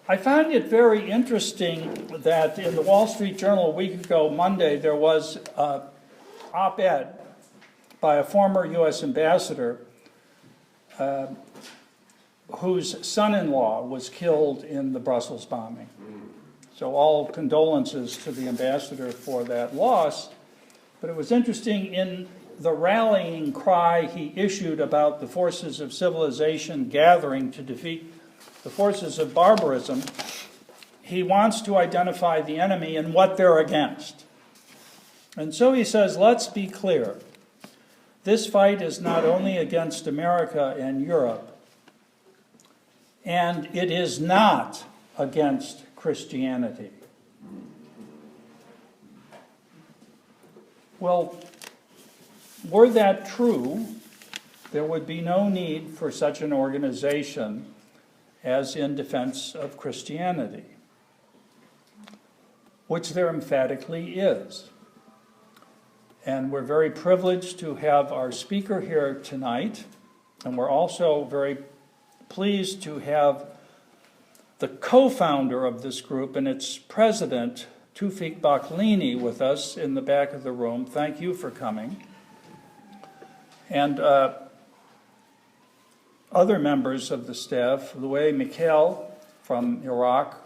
I found it very interesting that in the Wall Street Journal a week ago, Monday, there was an op-ed by a former U.S. ambassador whose son-in-law was killed in the Brussels bombing. So all condolences to the ambassador for that loss. But it was interesting in the rallying cry he issued about the forces of civilization gathering to defeat the forces of barbarism, he wants to identify the enemy and what they're against. And so he says, let's be clear. This fight is not only against America and Europe, and it is not against Christianity. Well, were that true, there would be no need for such an organization as in defense of Christianity, which there emphatically is. And we're very privileged to have our speaker here tonight, and we're also very pleased to have the co-founder of this group and its president, Tufik Baklini, with us in the back of the room. Thank you for coming. And other members of the staff, Louis Mikhail from Iraq,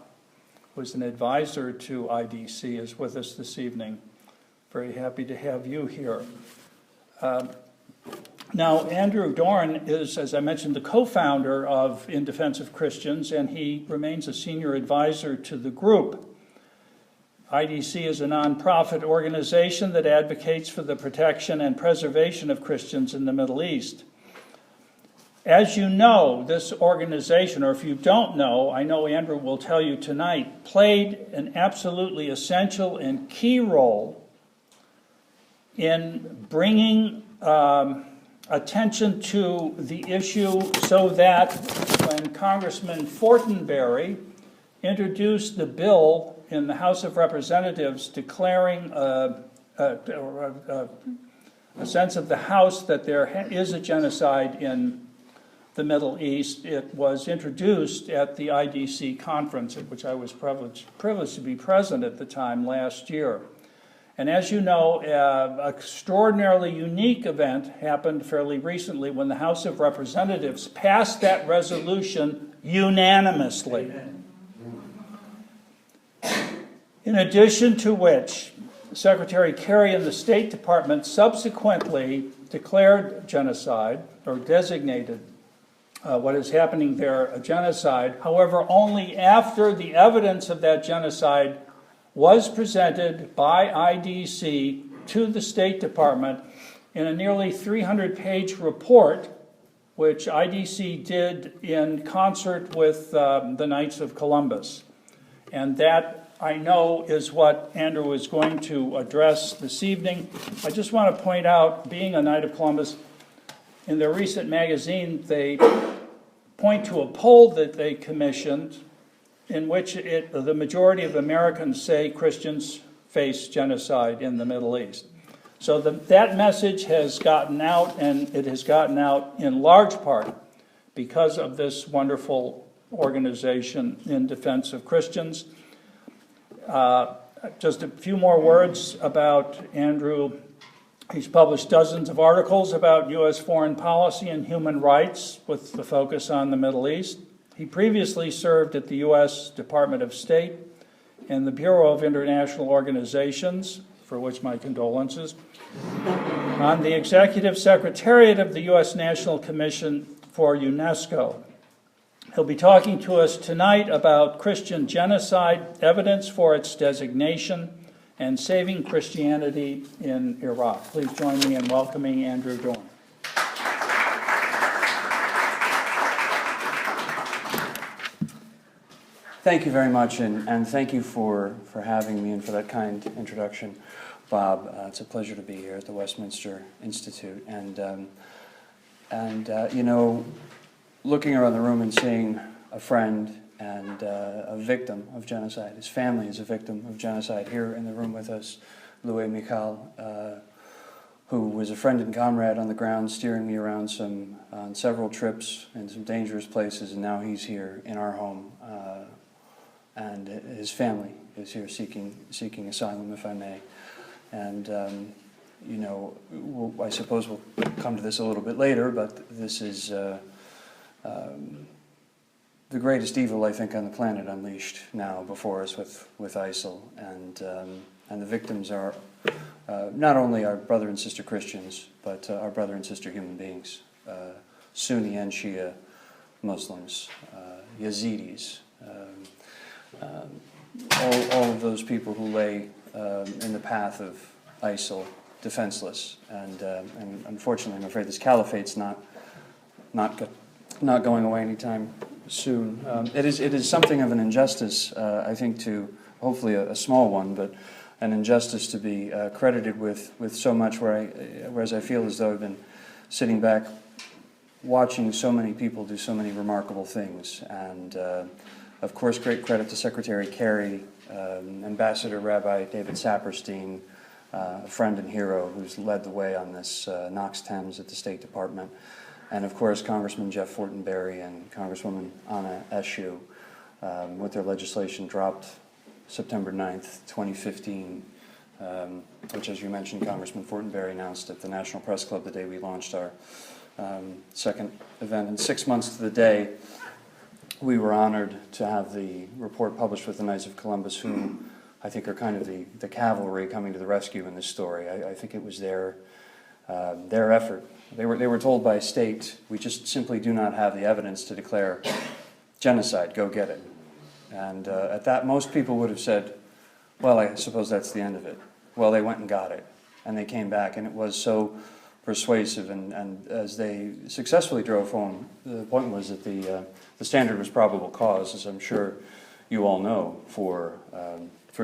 who's an advisor to IDC, is with us this evening. Very happy to have you here. Now, Andrew Doran is, as I mentioned, the co-founder of In Defense of Christians, and he remains a senior advisor to the group. IDC is a nonprofit organization that advocates for the protection and preservation of Christians in the Middle East. As you know, this organization, or if you don't know, I know Andrew will tell you tonight, played an absolutely essential and key role in bringing attention to the issue so that when Congressman Fortenberry introduced the bill in the House of Representatives declaring a sense of the House that there is a genocide in the Middle East, it was introduced at the IDC conference, at which I was privileged to be present at the time last year. And as you know, an extraordinarily unique event happened fairly recently when the House of Representatives passed that resolution unanimously. Amen. In addition to which, Secretary Kerry and the State Department subsequently declared genocide, or designated what is happening there a genocide. However, only after the evidence of that genocide was presented by IDC to the State Department in a nearly 300-page report, which IDC did in concert with the Knights of Columbus. And that, I know, is what Andrew is going to address this evening. I just want to point out, being a Knight of Columbus, in their recent magazine, they point to a poll that they commissioned in which the majority of Americans say Christians face genocide in the Middle East. So that message has gotten out, and it has gotten out in large part because of this wonderful organization In Defense of Christians. Just a few more words about Andrew. He's published dozens of articles about U.S. foreign policy and human rights with the focus on the Middle East. He previously served at the U.S. Department of State and the Bureau of International Organizations, for which my condolences, on the Executive Secretariat of the U.S. National Commission for UNESCO. He'll be talking to us tonight about Christian genocide, evidence for its designation, and saving Christianity in Iraq. Please join me in welcoming Andrew Doran. Thank you very much, and thank you for having me and for that kind introduction, Bob. It's a pleasure to be here at the Westminster Institute. And you know, looking around the room and seeing a friend and a victim of genocide. His family is a victim of genocide. Here in the room with us, Louis Mikhail, who was a friend and comrade on the ground, steering me around on several trips in some dangerous places, and now he's here in our home and his family is here seeking asylum, if I may. And you know, I suppose we'll come to this a little bit later, but this is the greatest evil, I think, on the planet unleashed now before us with ISIL, and the victims are not only our brother and sister Christians, but our brother and sister human beings, Sunni and Shia Muslims, Yazidis, all of those people who lay in the path of ISIL, defenseless, and unfortunately, I'm afraid this caliphate's not going away anytime soon. It is something of an injustice, I think, to hopefully a small one, but an injustice to be credited with so much. Whereas I feel as though I've been sitting back, watching so many people do so many remarkable things, and of course, great credit to Secretary Kerry, Ambassador Rabbi David Saperstein, a friend and hero who's led the way on this Knox Thames at the State Department. And of course, Congressman Jeff Fortenberry and Congresswoman Anna Eshoo, with their legislation dropped September 9th, 2015, which, as you mentioned, Congressman Fortenberry announced at the National Press Club the day we launched our second event. And 6 months to the day, we were honored to have the report published with the Knights of Columbus, who I think are kind of the cavalry coming to the rescue in this story. I think it was their effort. They were told by state, we just simply do not have the evidence to declare genocide, go get it. And at that, most people would have said, well, I suppose that's the end of it. Well, they went and got it, and they came back, and it was so persuasive, and as they successfully drove home, the point was that the standard was probable cause, as I'm sure you all know, for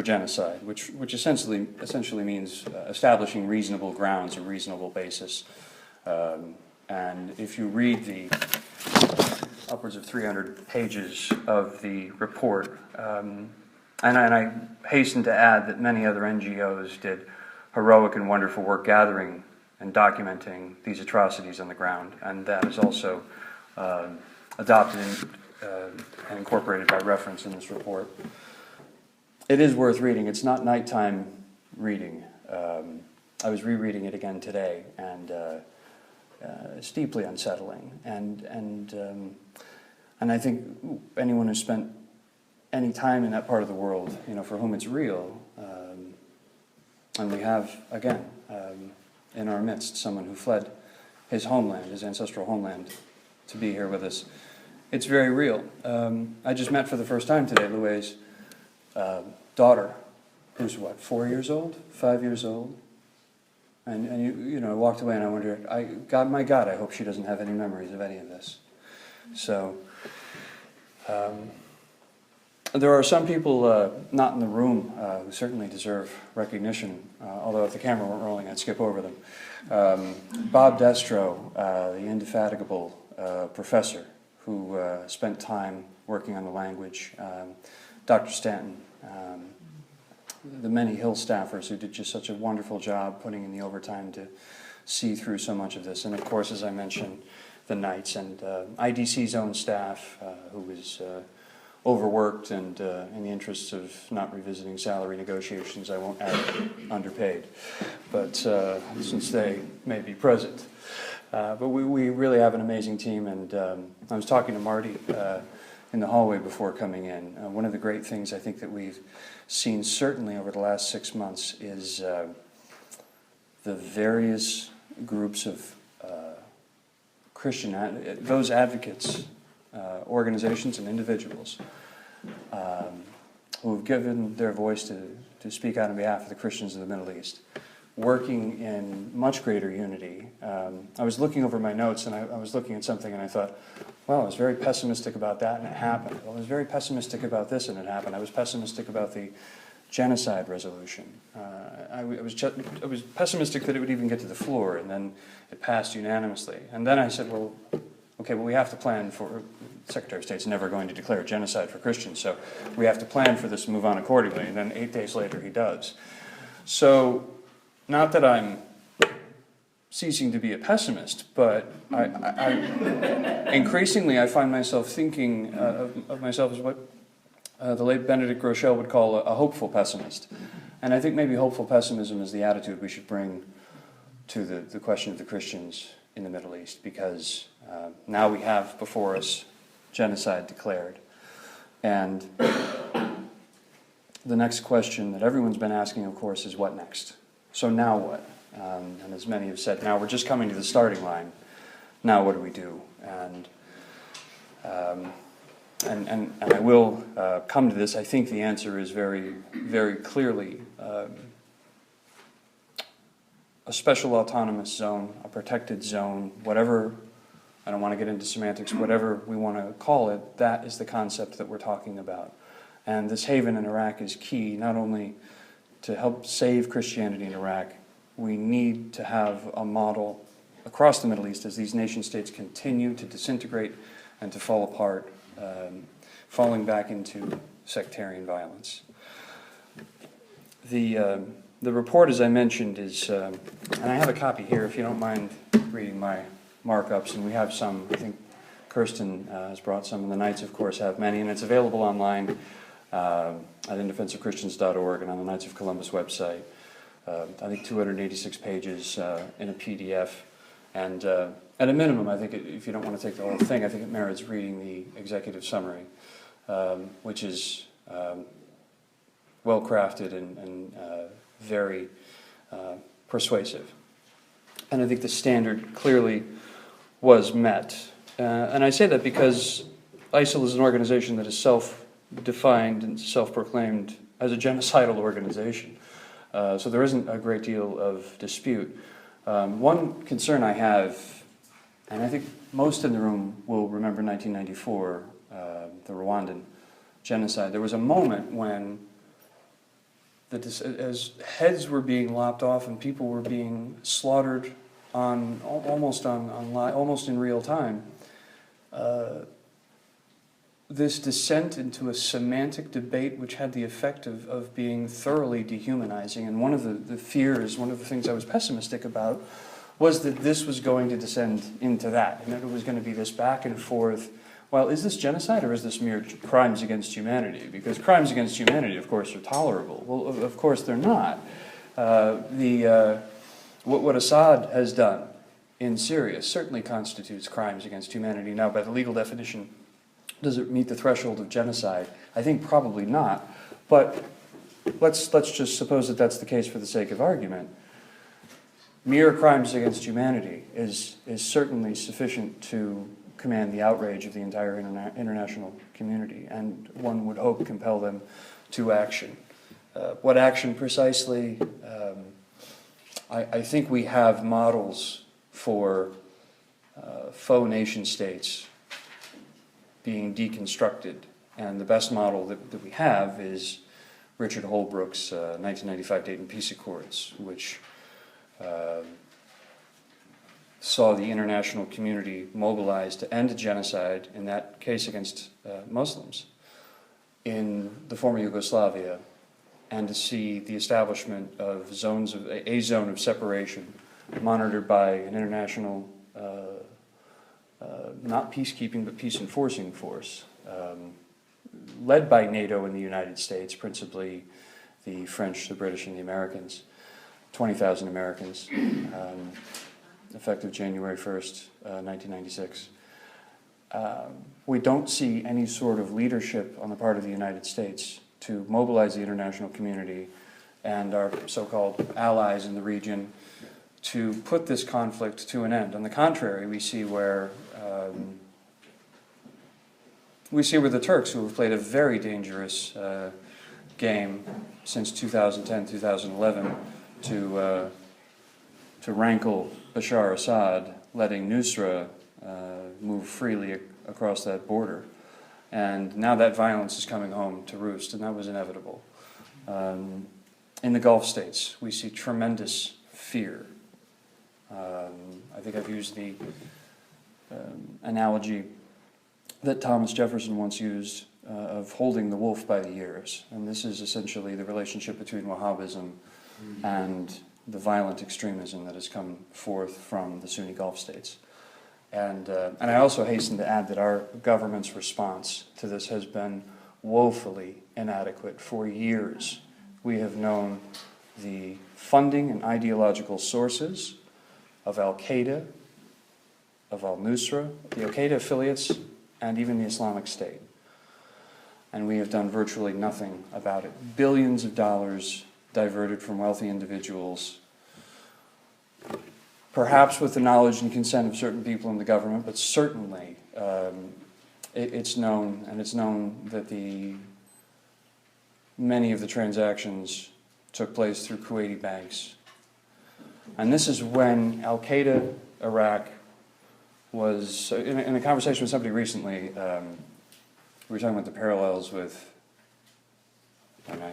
genocide, which essentially means establishing reasonable grounds, a reasonable basis. And if you read the upwards of 300 pages of the report, and I hasten to add that many other NGOs did heroic and wonderful work gathering and documenting these atrocities on the ground, and that is also adopted and incorporated by reference in this report. It is worth reading. It's not nighttime reading. I was rereading it again today, and it's deeply unsettling. And I think anyone who's spent any time in that part of the world, you know, for whom it's real, and we have again in our midst someone who fled his homeland, his ancestral homeland, to be here with us. It's very real. I just met for the first time today Louay's daughter, who's what, 4 years old, 5 years old, and you know, I walked away and I wondered, my God, I hope she doesn't have any memories of any of this. So there are some people not in the room who certainly deserve recognition, although if the camera weren't rolling, I'd skip over them. Bob Destro, the indefatigable professor who spent time working on the language, Dr. Stanton, the many Hill staffers who did just such a wonderful job putting in the overtime to see through so much of this, and of course, as I mentioned, the Knights and IDC's own staff, who was overworked, and in the interests of not revisiting salary negotiations, I won't add underpaid, but since they may be present. But we really have an amazing team, and I was talking to Marty in the hallway before coming in. One of the great things I think that we've seen certainly over the last 6 months is the various groups of Christian, those advocates, organizations and individuals who have given their voice to speak out on behalf of the Christians of the Middle East, working in much greater unity. I was looking over my notes, and I was looking at something, and I thought, well, I was very pessimistic about that, and it happened. Well, I was very pessimistic about this, and it happened. I was pessimistic about the genocide resolution. I was pessimistic that it would even get to the floor, and then it passed unanimously. And then I said, well, okay, well, we have to plan for, the Secretary of State's never going to declare genocide for Christians, so we have to plan for this and move on accordingly. And then 8 days later, he does. So, not that I'm ceasing to be a pessimist, but I increasingly I find myself thinking of myself as what the late Benedict Groeschel would call a hopeful pessimist. And I think maybe hopeful pessimism is the attitude we should bring to the question of the Christians in the Middle East, because now we have before us genocide declared. And the next question that everyone's been asking, of course, is what next? So now what? And as many have said, now we're just coming to the starting line. Now what do we do? And I will come to this. I think the answer is very, very clearly a special autonomous zone, a protected zone, whatever, I don't want to get into semantics, whatever we want to call it, that is the concept that we're talking about. And this haven in Iraq is key, not only to help save Christianity in Iraq, we need to have a model across the Middle East as these nation states continue to disintegrate and to fall apart, falling back into sectarian violence. The report, as I mentioned, is, and I have a copy here if you don't mind reading my markups, and we have some. I think Kirsten has brought some, and the Knights, of course, have many, and it's available online at indefenseofchristians.org and on the Knights of Columbus website. I think 286 pages in a PDF, and at a minimum, I think if you don't want to take the whole thing, I think it merits reading the executive summary, which is well crafted and very persuasive. And I think the standard clearly was met. And I say that because ISIL is an organization that is self-defined and self-proclaimed as a genocidal organization. So there isn't a great deal of dispute. One concern I have, and I think most in the room will remember 1994, the Rwandan genocide. There was a moment when, as heads were being lopped off and people were being slaughtered almost in real time, this descent into a semantic debate which had the effect of being thoroughly dehumanizing. And one of the fears, one of the things I was pessimistic about, was that this was going to descend into that, and that it was going to be this back and forth. Well, is this genocide or is this mere crimes against humanity? Because crimes against humanity, of course, are tolerable. Well, of course they're not. What Assad has done in Syria certainly constitutes crimes against humanity. Now, by the legal definition, does it meet the threshold of genocide? I think probably not. But let's just suppose that that's the case for the sake of argument. Mere crimes against humanity is certainly sufficient to command the outrage of the entire international community, and one would hope compel them to action. What action precisely? I think we have models for faux nation states being deconstructed, and the best model that we have is Richard Holbrooke's 1995 Dayton Peace Accords, which saw the international community mobilized to end genocide, in that case against Muslims, in the former Yugoslavia, and to see the establishment of a zone of separation monitored by an international, not peacekeeping, but peace enforcing force, led by NATO and the United States, principally the French, the British, and the Americans, 20,000 Americans, effective January 1st, 1996. We don't see any sort of leadership on the part of the United States to mobilize the international community and our so-called allies in the region to put this conflict to an end. On the contrary, we see where the Turks, who have played a very dangerous game since 2010, 2011, to rankle Bashar Assad, letting Nusra move freely across that border. And now that violence is coming home to roost, and that was inevitable. In the Gulf states, we see tremendous fear. I think I've used the analogy that Thomas Jefferson once used of holding the wolf by the ears. And this is essentially the relationship between Wahhabism and the violent extremism that has come forth from the Sunni Gulf states. And I also hasten to add that our government's response to this has been woefully inadequate. For years, we have known the funding and ideological sources of Al-Qaeda, of al-Nusra, the Al-Qaeda affiliates, and even the Islamic State. And we have done virtually nothing about it. Billions of dollars diverted from wealthy individuals, perhaps with the knowledge and consent of certain people in the government, but certainly it's known, and it's known that many of the transactions took place through Kuwaiti banks. And this is when Al-Qaeda Iraq was, in a conversation with somebody recently, we were talking about the parallels with, and I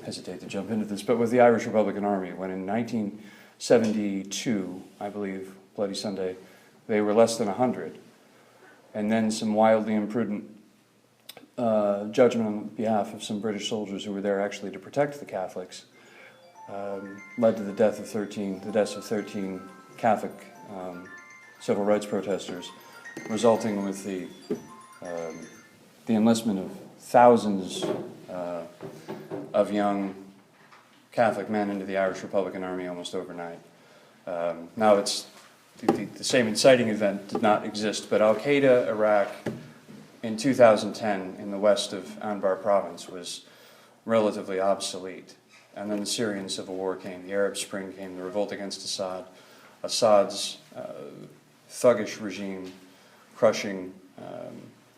hesitate to jump into this, but with the Irish Republican Army, when in 1972, I believe, Bloody Sunday, they were less than 100. And then some wildly imprudent judgment on behalf of some British soldiers who were there actually to protect the Catholics led to the deaths of 13 Catholic civil rights protesters, resulting with the enlistment of thousands of young Catholic men into the Irish Republican Army almost overnight. Now it's the same inciting event did not exist, but Al-Qaeda Iraq in 2010 in the west of Anbar province was relatively obsolete. And then the Syrian civil war came, the Arab Spring came, the revolt against Assad, Assad's thuggish regime crushing,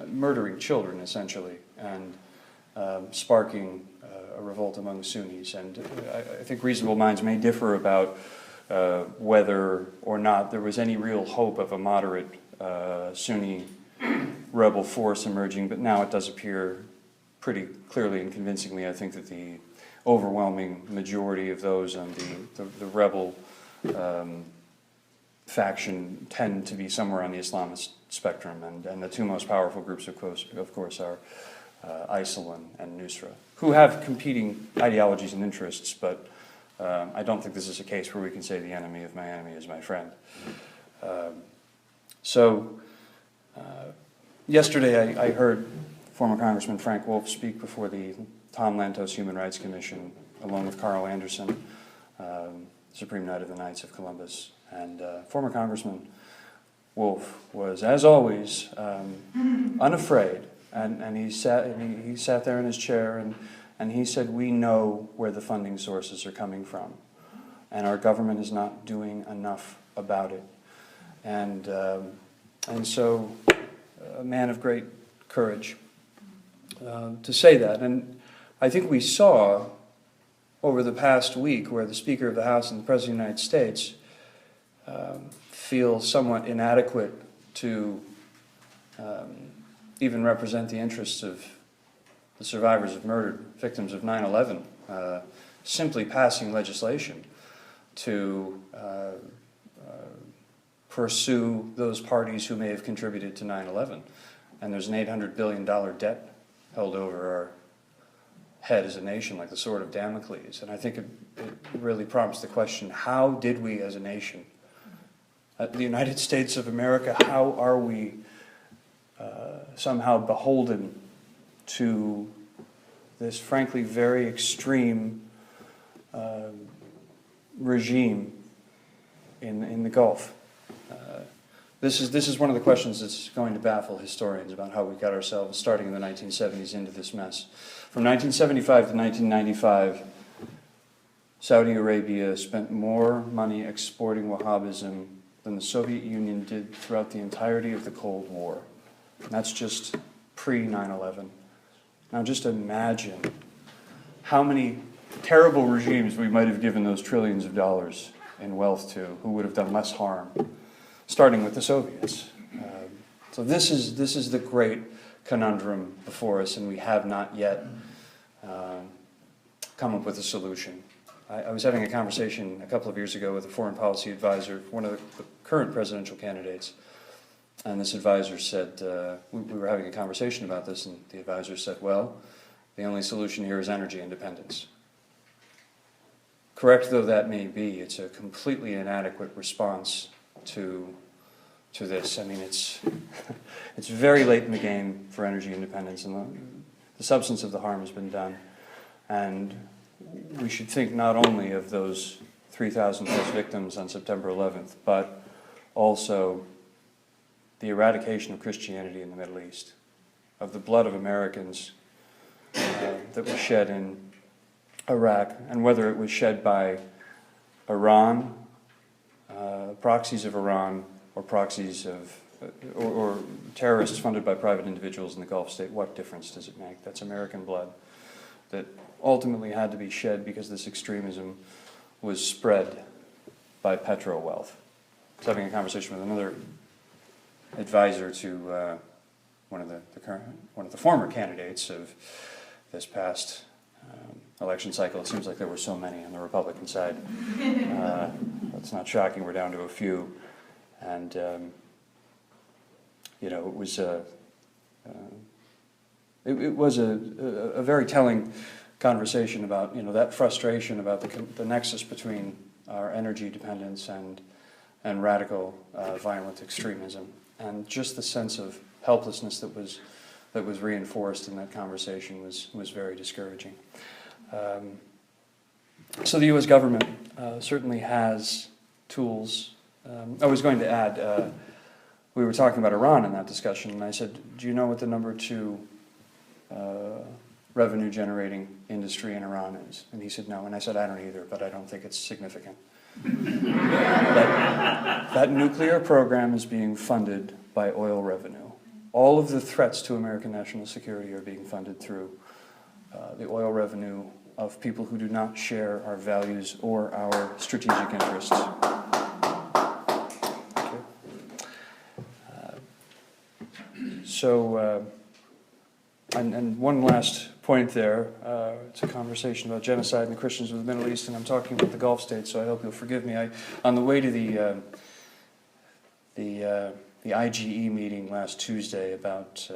murdering children essentially, and sparking a revolt among Sunnis. And I think reasonable minds may differ about whether or not there was any real hope of a moderate Sunni rebel force emerging, but now it does appear pretty clearly and convincingly, I think, that the overwhelming majority of those on the rebel faction tend to be somewhere on the Islamist spectrum, and the two most powerful groups, of course, are ISIL and Nusra, who have competing ideologies and interests, but I don't think this is a case where we can say the enemy of my enemy is my friend. Yesterday I heard former Congressman Frank Wolf speak before the Tom Lantos Human Rights Commission, along with Carl Anderson, Supreme Knight of the Knights of Columbus. And former Congressman Wolf was, as always, unafraid. And he sat there in his chair and he said, we know where the funding sources are coming from, and our government is not doing enough about it. And so, a man of great courage to say that. And I think we saw over the past week where the Speaker of the House and the President of the United States feel somewhat inadequate to even represent the interests of the survivors of murdered victims of 9/11, simply passing legislation to pursue those parties who may have contributed to 9/11. And there's an $800 billion debt held over our head as a nation, like the sword of Damocles. And I think it really prompts the question, how did we as a nation, the United States of America, how are we somehow beholden to this frankly very extreme regime in the Gulf? This is one of the questions that's going to baffle historians about how we got ourselves, starting in the 1970s, into this mess. From 1975 to 1995, Saudi Arabia spent more money exporting Wahhabism than the Soviet Union did throughout the entirety of the Cold War. And that's just pre-9/11. Now just imagine how many terrible regimes we might have given those trillions of dollars in wealth to, who would have done less harm, starting with the Soviets. So this is the great conundrum before us, and we have not yet come up with a solution. I was having a conversation a couple of years ago with a foreign policy advisor, one of the current presidential candidates, and this advisor said, we were having a conversation about this, and the advisor said, well, the only solution here is energy independence. Correct though that may be, it's a completely inadequate response to this. I mean, it's very late in the game for energy independence, and the substance of the harm has been done. And we should think not only of those 3,000 plus victims on September 11th, but also the eradication of Christianity in the Middle East, of the blood of Americans that was shed in Iraq, and whether it was shed by Iran, proxies of Iran, or proxies of, or terrorists funded by private individuals in the Gulf state, what difference does it make? That's American blood that ultimately had to be shed because this extremism was spread by petro wealth. I was having a conversation with another advisor to one of the former candidates of this past election cycle. It seems like there were so many on the Republican side. It's not shocking. We're down to a few, and you know, it was a very telling conversation about, you know, that frustration about the nexus between our energy dependence and radical violent extremism, and just the sense of helplessness that was reinforced in that conversation was very discouraging. So the U.S. government certainly has tools. I was going to add, we were talking about Iran in that discussion, and I said, do you know what the number 2 revenue generating industry in Iran is? And he said no, and I said I don't either, but I don't think it's significant. That nuclear program is being funded by oil revenue. All of the threats to American national security are being funded through the oil revenue of people who do not share our values or our strategic interests. Okay. And one last point there, it's a conversation about genocide and the Christians of the Middle East, and I'm talking about the Gulf states, so I hope you'll forgive me. On the way to the IGE meeting last Tuesday about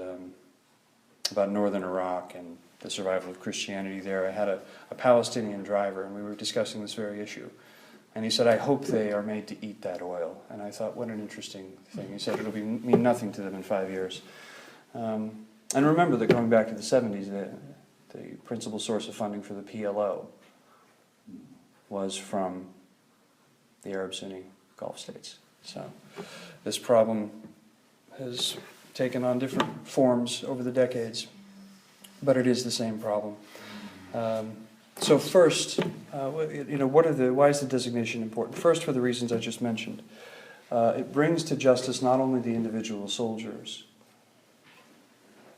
northern Iraq and the survival of Christianity there, I had a Palestinian driver, and we were discussing this very issue. And he said, I hope they are made to eat that oil. And I thought, what an interesting thing. He said, it'll mean nothing to them in 5 years. And remember that going back to the 70s, the principal source of funding for the PLO was from the Arab Sunni Gulf states. So this problem has taken on different forms over the decades, but it is the same problem. So first, you know, why is the designation important? First, for the reasons I just mentioned. It brings to justice not only the individual soldiers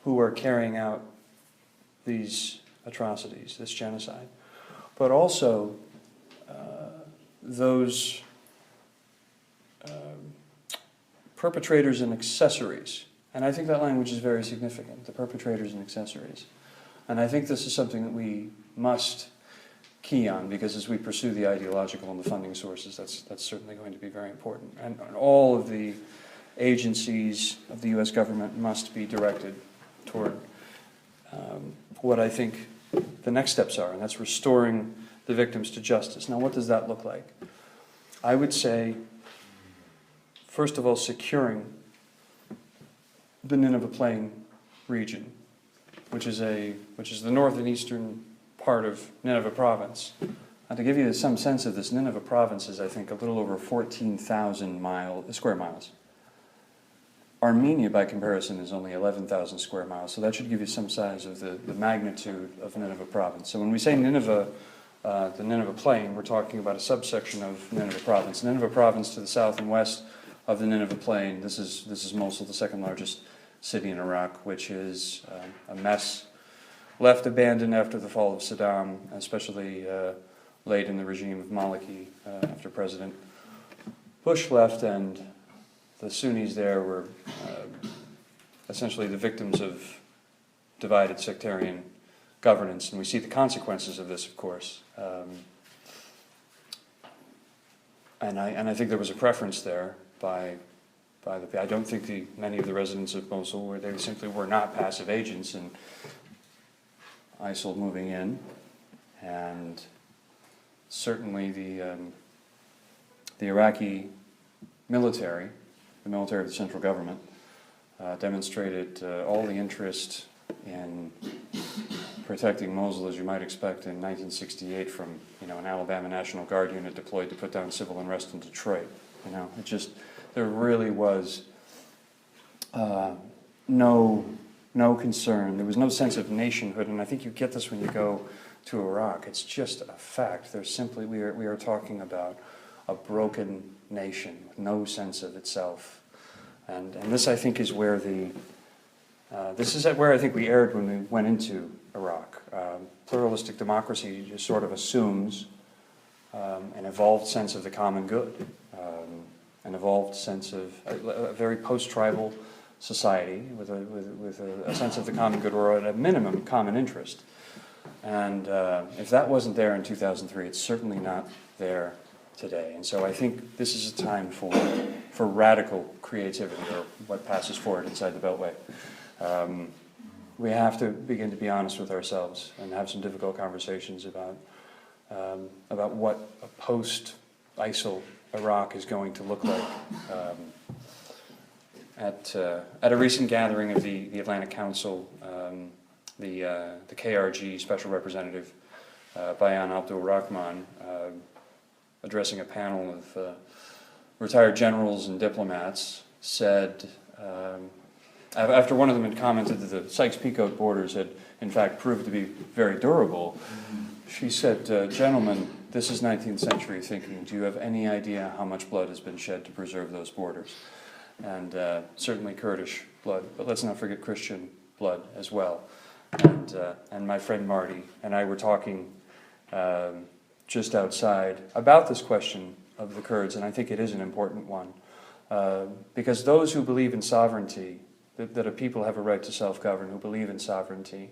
who are carrying out these atrocities, this genocide, but also those perpetrators and accessories. And I think that language is very significant, the perpetrators and accessories. And I think this is something that we must key on, because as we pursue the ideological and the funding sources, that's certainly going to be very important. And all of the agencies of the U.S. government must be directed toward what I think the next steps are, and that's restoring the victims to justice. Now, what does that look like? I would say, first of all, securing the Nineveh Plain region, which is the north and eastern part of Nineveh province. And to give you some sense of this, Nineveh province is, I think, a little over 14,000 square miles. Armenia, by comparison, is only 11,000 square miles, so that should give you some size of the magnitude of Nineveh province. So when we say Nineveh, the Nineveh Plain, we're talking about a subsection of Nineveh province. Nineveh province to the south and west of the Nineveh Plain, this is Mosul, the second largest city in Iraq, which is a mess, left abandoned after the fall of Saddam, especially late in the regime of Maliki, after President Bush left, and the Sunnis there were essentially the victims of divided sectarian governance, and we see the consequences of this, of course. And I think there was a preference there by I don't think many of the residents of Mosul they simply were not passive agents in ISIL moving in, and certainly the Iraqi military, the military of the central government, demonstrated all the interest in protecting Mosul as you might expect in 1968 from, an Alabama National Guard unit deployed to put down civil unrest in Detroit. There really was no concern. There was no sense of nationhood, and I think you get this when you go to Iraq. It's just a fact. We are talking about a broken nation with no sense of itself, and this I think is where where I think we erred when we went into Iraq. Pluralistic democracy just sort of assumes an evolved sense of the common good, an evolved sense of a very post-tribal society with a sense of the common good, or at a minimum common interest. And if that wasn't there in 2003, it's certainly not there today. And so I think this is a time for radical creativity, or what passes for it inside the Beltway. We have to begin to be honest with ourselves and have some difficult conversations about what a post-ISIL Iraq is going to look like. At a recent gathering of the Atlantic Council, the KRG Special Representative Bayan Abdul Rahman, addressing a panel of retired generals and diplomats, said, after one of them had commented that the Sykes-Picot borders had in fact proved to be very durable, she said, "Gentlemen, this is 19th century thinking. Do you have any idea how much blood has been shed to preserve those borders?" And certainly Kurdish blood, but let's not forget Christian blood as well. And my friend Marty and I were talking just outside about this question of the Kurds, and I think it is an important one, because those who believe in sovereignty, that a people have a right to self-govern, who believe in sovereignty,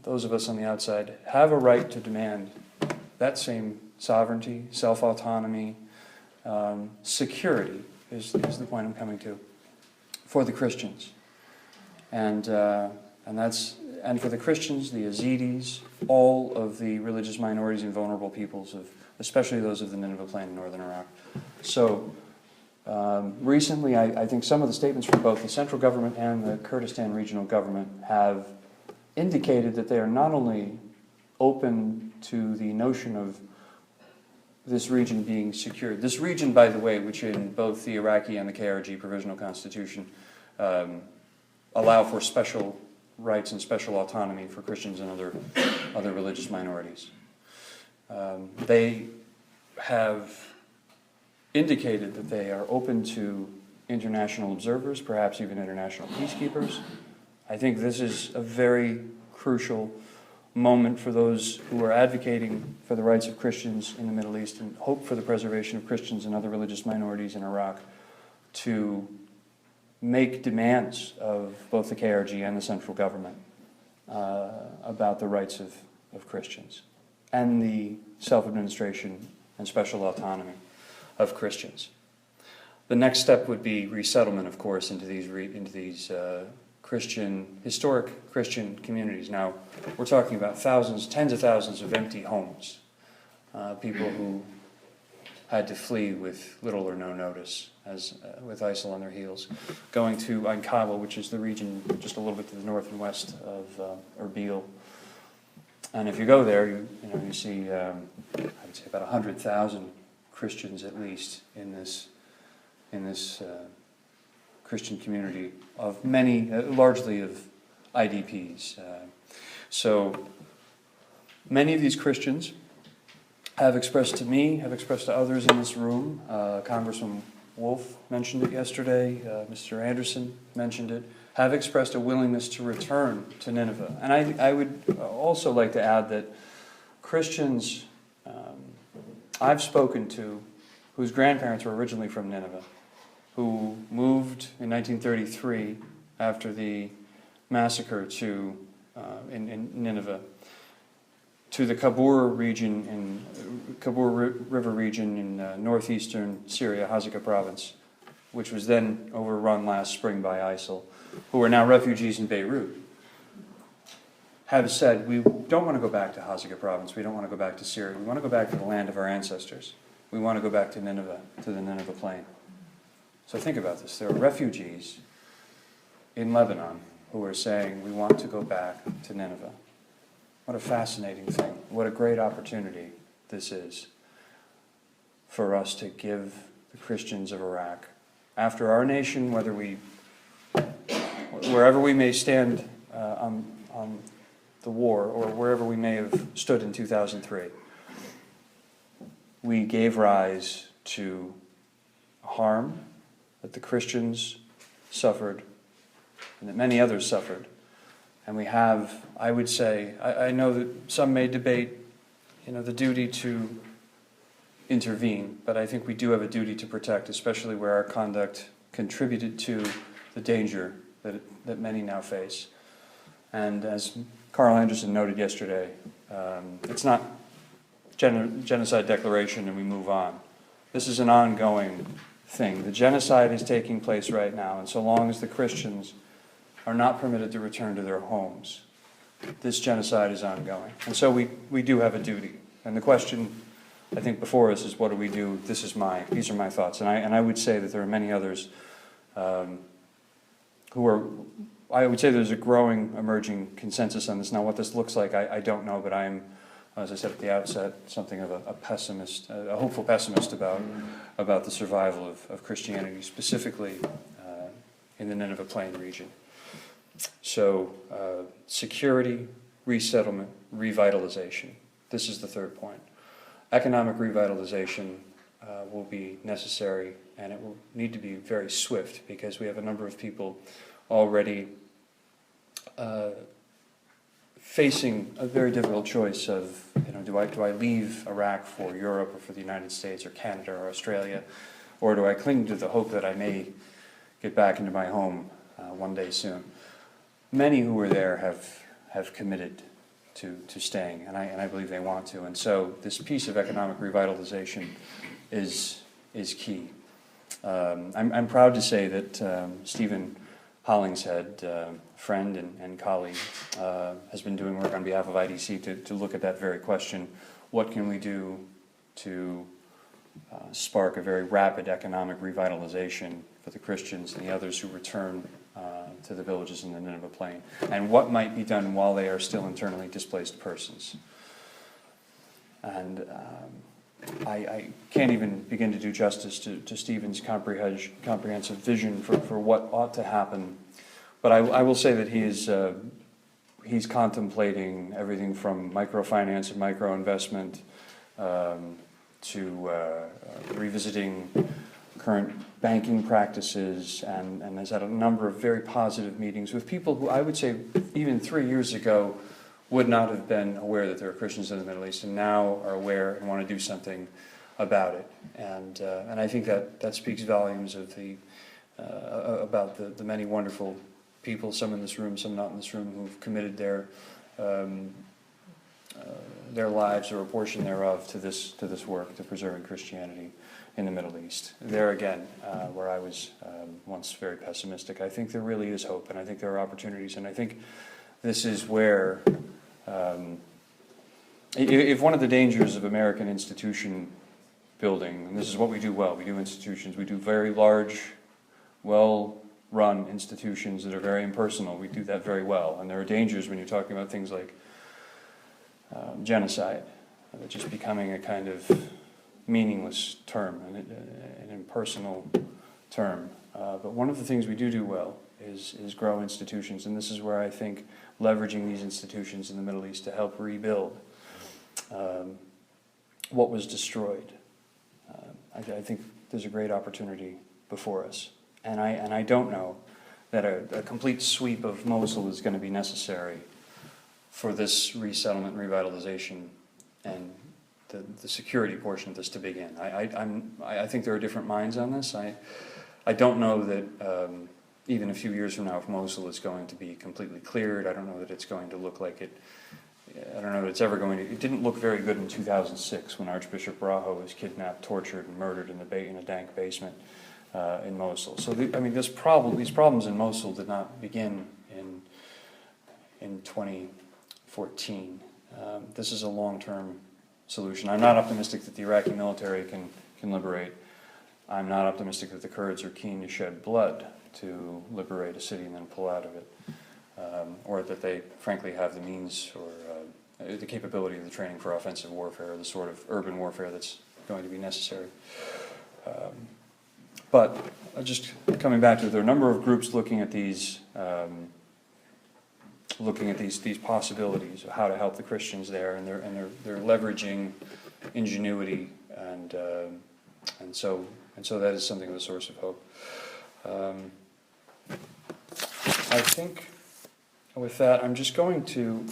those of us on the outside have a right to demand that same sovereignty, self-autonomy, security, is the point I'm coming to, for the Christians. And for the Christians, the Yazidis, all of the religious minorities and vulnerable peoples, especially those of the Nineveh Plain in northern Iraq. So recently, I think some of the statements from both the central government and the Kurdistan regional government have indicated that they are not only open to the notion of this region being secured. This region, by the way, which in both the Iraqi and the KRG provisional constitution allow for special rights and special autonomy for Christians and other religious minorities. They have indicated that they are open to international observers, perhaps even international peacekeepers. I think this is a very crucial moment for those who are advocating for the rights of Christians in the Middle East and hope for the preservation of Christians and other religious minorities in Iraq, to make demands of both the KRG and the central government about the rights of Christians and the self-administration and special autonomy of Christians. The next step would be resettlement, of course, into these historic Christian communities. Now, we're talking about thousands, tens of thousands of empty homes, people who had to flee with little or no notice, with ISIL on their heels, going to Ain Kawa, which is the region just a little bit to the north and west of Erbil. And if you go there, you see, I would say about 100,000 Christians at least in this Christian community of many, largely of IDPs. So many of these Christians have expressed to me, have expressed to others in this room. Congressman Wolf mentioned it yesterday. Mr. Anderson mentioned it. Have expressed a willingness to return to Nineveh. And I would also like to add that Christians I've spoken to whose grandparents were originally from Nineveh, who moved in 1933 after the massacre in Nineveh to the Kabur River region in northeastern Syria, Hazaka province, which was then overrun last spring by ISIL, who are now refugees in Beirut, have said, we don't want to go back to Hazaka province, we don't want to go back to Syria, we want to go back to the land of our ancestors. We want to go back to Nineveh, to the Nineveh Plain. So think about this. There are refugees in Lebanon who are saying, we want to go back to Nineveh. What a fascinating thing. What a great opportunity this is for us to give the Christians of Iraq, after our nation, wherever we may stand on the war, or wherever we may have stood in 2003, we gave rise to harm that the Christians suffered and that many others suffered. And we have, I would say, I know that some may debate, the duty to intervene, but I think we do have a duty to protect, especially where our conduct contributed to the danger that many now face. And as Carl Anderson noted yesterday, it's not genocide declaration and we move on. This is an ongoing thing. The genocide is taking place right now, and so long as the Christians are not permitted to return to their homes, this genocide is ongoing. And so we do have a duty. And the question, I think, before us is, what do we do? These are my thoughts. And I would say that there are many others who are, I would say there's a growing, emerging consensus on this. Now, what this looks like, I don't know, but I'm, as I said at the outset, something of a pessimist, a hopeful pessimist about the survival of Christianity, specifically in the Nineveh Plain region. So, security, resettlement, revitalization. This is the third point. Economic revitalization will be necessary, and it will need to be very swift, because we have a number of people already facing a very difficult choice of, do I leave Iraq for Europe or for the United States or Canada or Australia, or do I cling to the hope that I may get back into my home one day soon? Many who are there have committed to staying, and I believe they want to. And so this piece of economic revitalization is key. I'm proud to say that Stephen Hollingshead, friend and colleague, has been doing work on behalf of IDC to look at that very question. What can we do to spark a very rapid economic revitalization for the Christians and the others who return to the villages in the Nineveh Plain? And what might be done while they are still internally displaced persons? And I can't even begin to do justice to Stephen's comprehensive vision for what ought to happen. But I will say that he's contemplating everything from microfinance and microinvestment to revisiting current banking practices, and has had a number of very positive meetings with people who I would say even 3 years ago would not have been aware that there are Christians in the Middle East, and now are aware and want to do something about it. And I think that speaks volumes of about the many wonderful people, some in this room, some not in this room, who've committed their lives or a portion thereof to this work, to preserving Christianity in the Middle East. There again, where I was once very pessimistic, I think there really is hope, and I think there are opportunities, and I think this is where, if one of the dangers of American institution building, and this is what we do well, we do institutions, we do very large, well-run institutions that are very impersonal, we do that very well, and there are dangers when you're talking about things like genocide, just becoming a kind of meaningless term, an impersonal term. But one of the things we do well is grow institutions, and this is where I think leveraging these institutions in the Middle East to help rebuild what was destroyed. I think there's a great opportunity before us, and I don't know that a complete sweep of Mosul is going to be necessary for this resettlement and revitalization and the security portion of this to begin. I think there are different minds on this. I don't know that even a few years from now, if Mosul is going to be completely cleared, I don't know that it's going to look like it. I don't know that it's ever going to. It didn't look very good in 2006 when Archbishop Braho was kidnapped, tortured, and murdered in a dank basement in Mosul. So these problems in Mosul did not begin in 2014. This is a long-term solution. I'm not optimistic that the Iraqi military can liberate. I'm not optimistic that the Kurds are keen to shed blood to liberate a city and then pull out of it. or that they frankly have the means or the capability of the training for offensive warfare, or the sort of urban warfare that's going to be necessary. But just coming back to it, there are a number of groups looking at these possibilities of how to help the Christians there, and they're leveraging ingenuity, and so that is something of a source of hope. I think with that, I'm just going to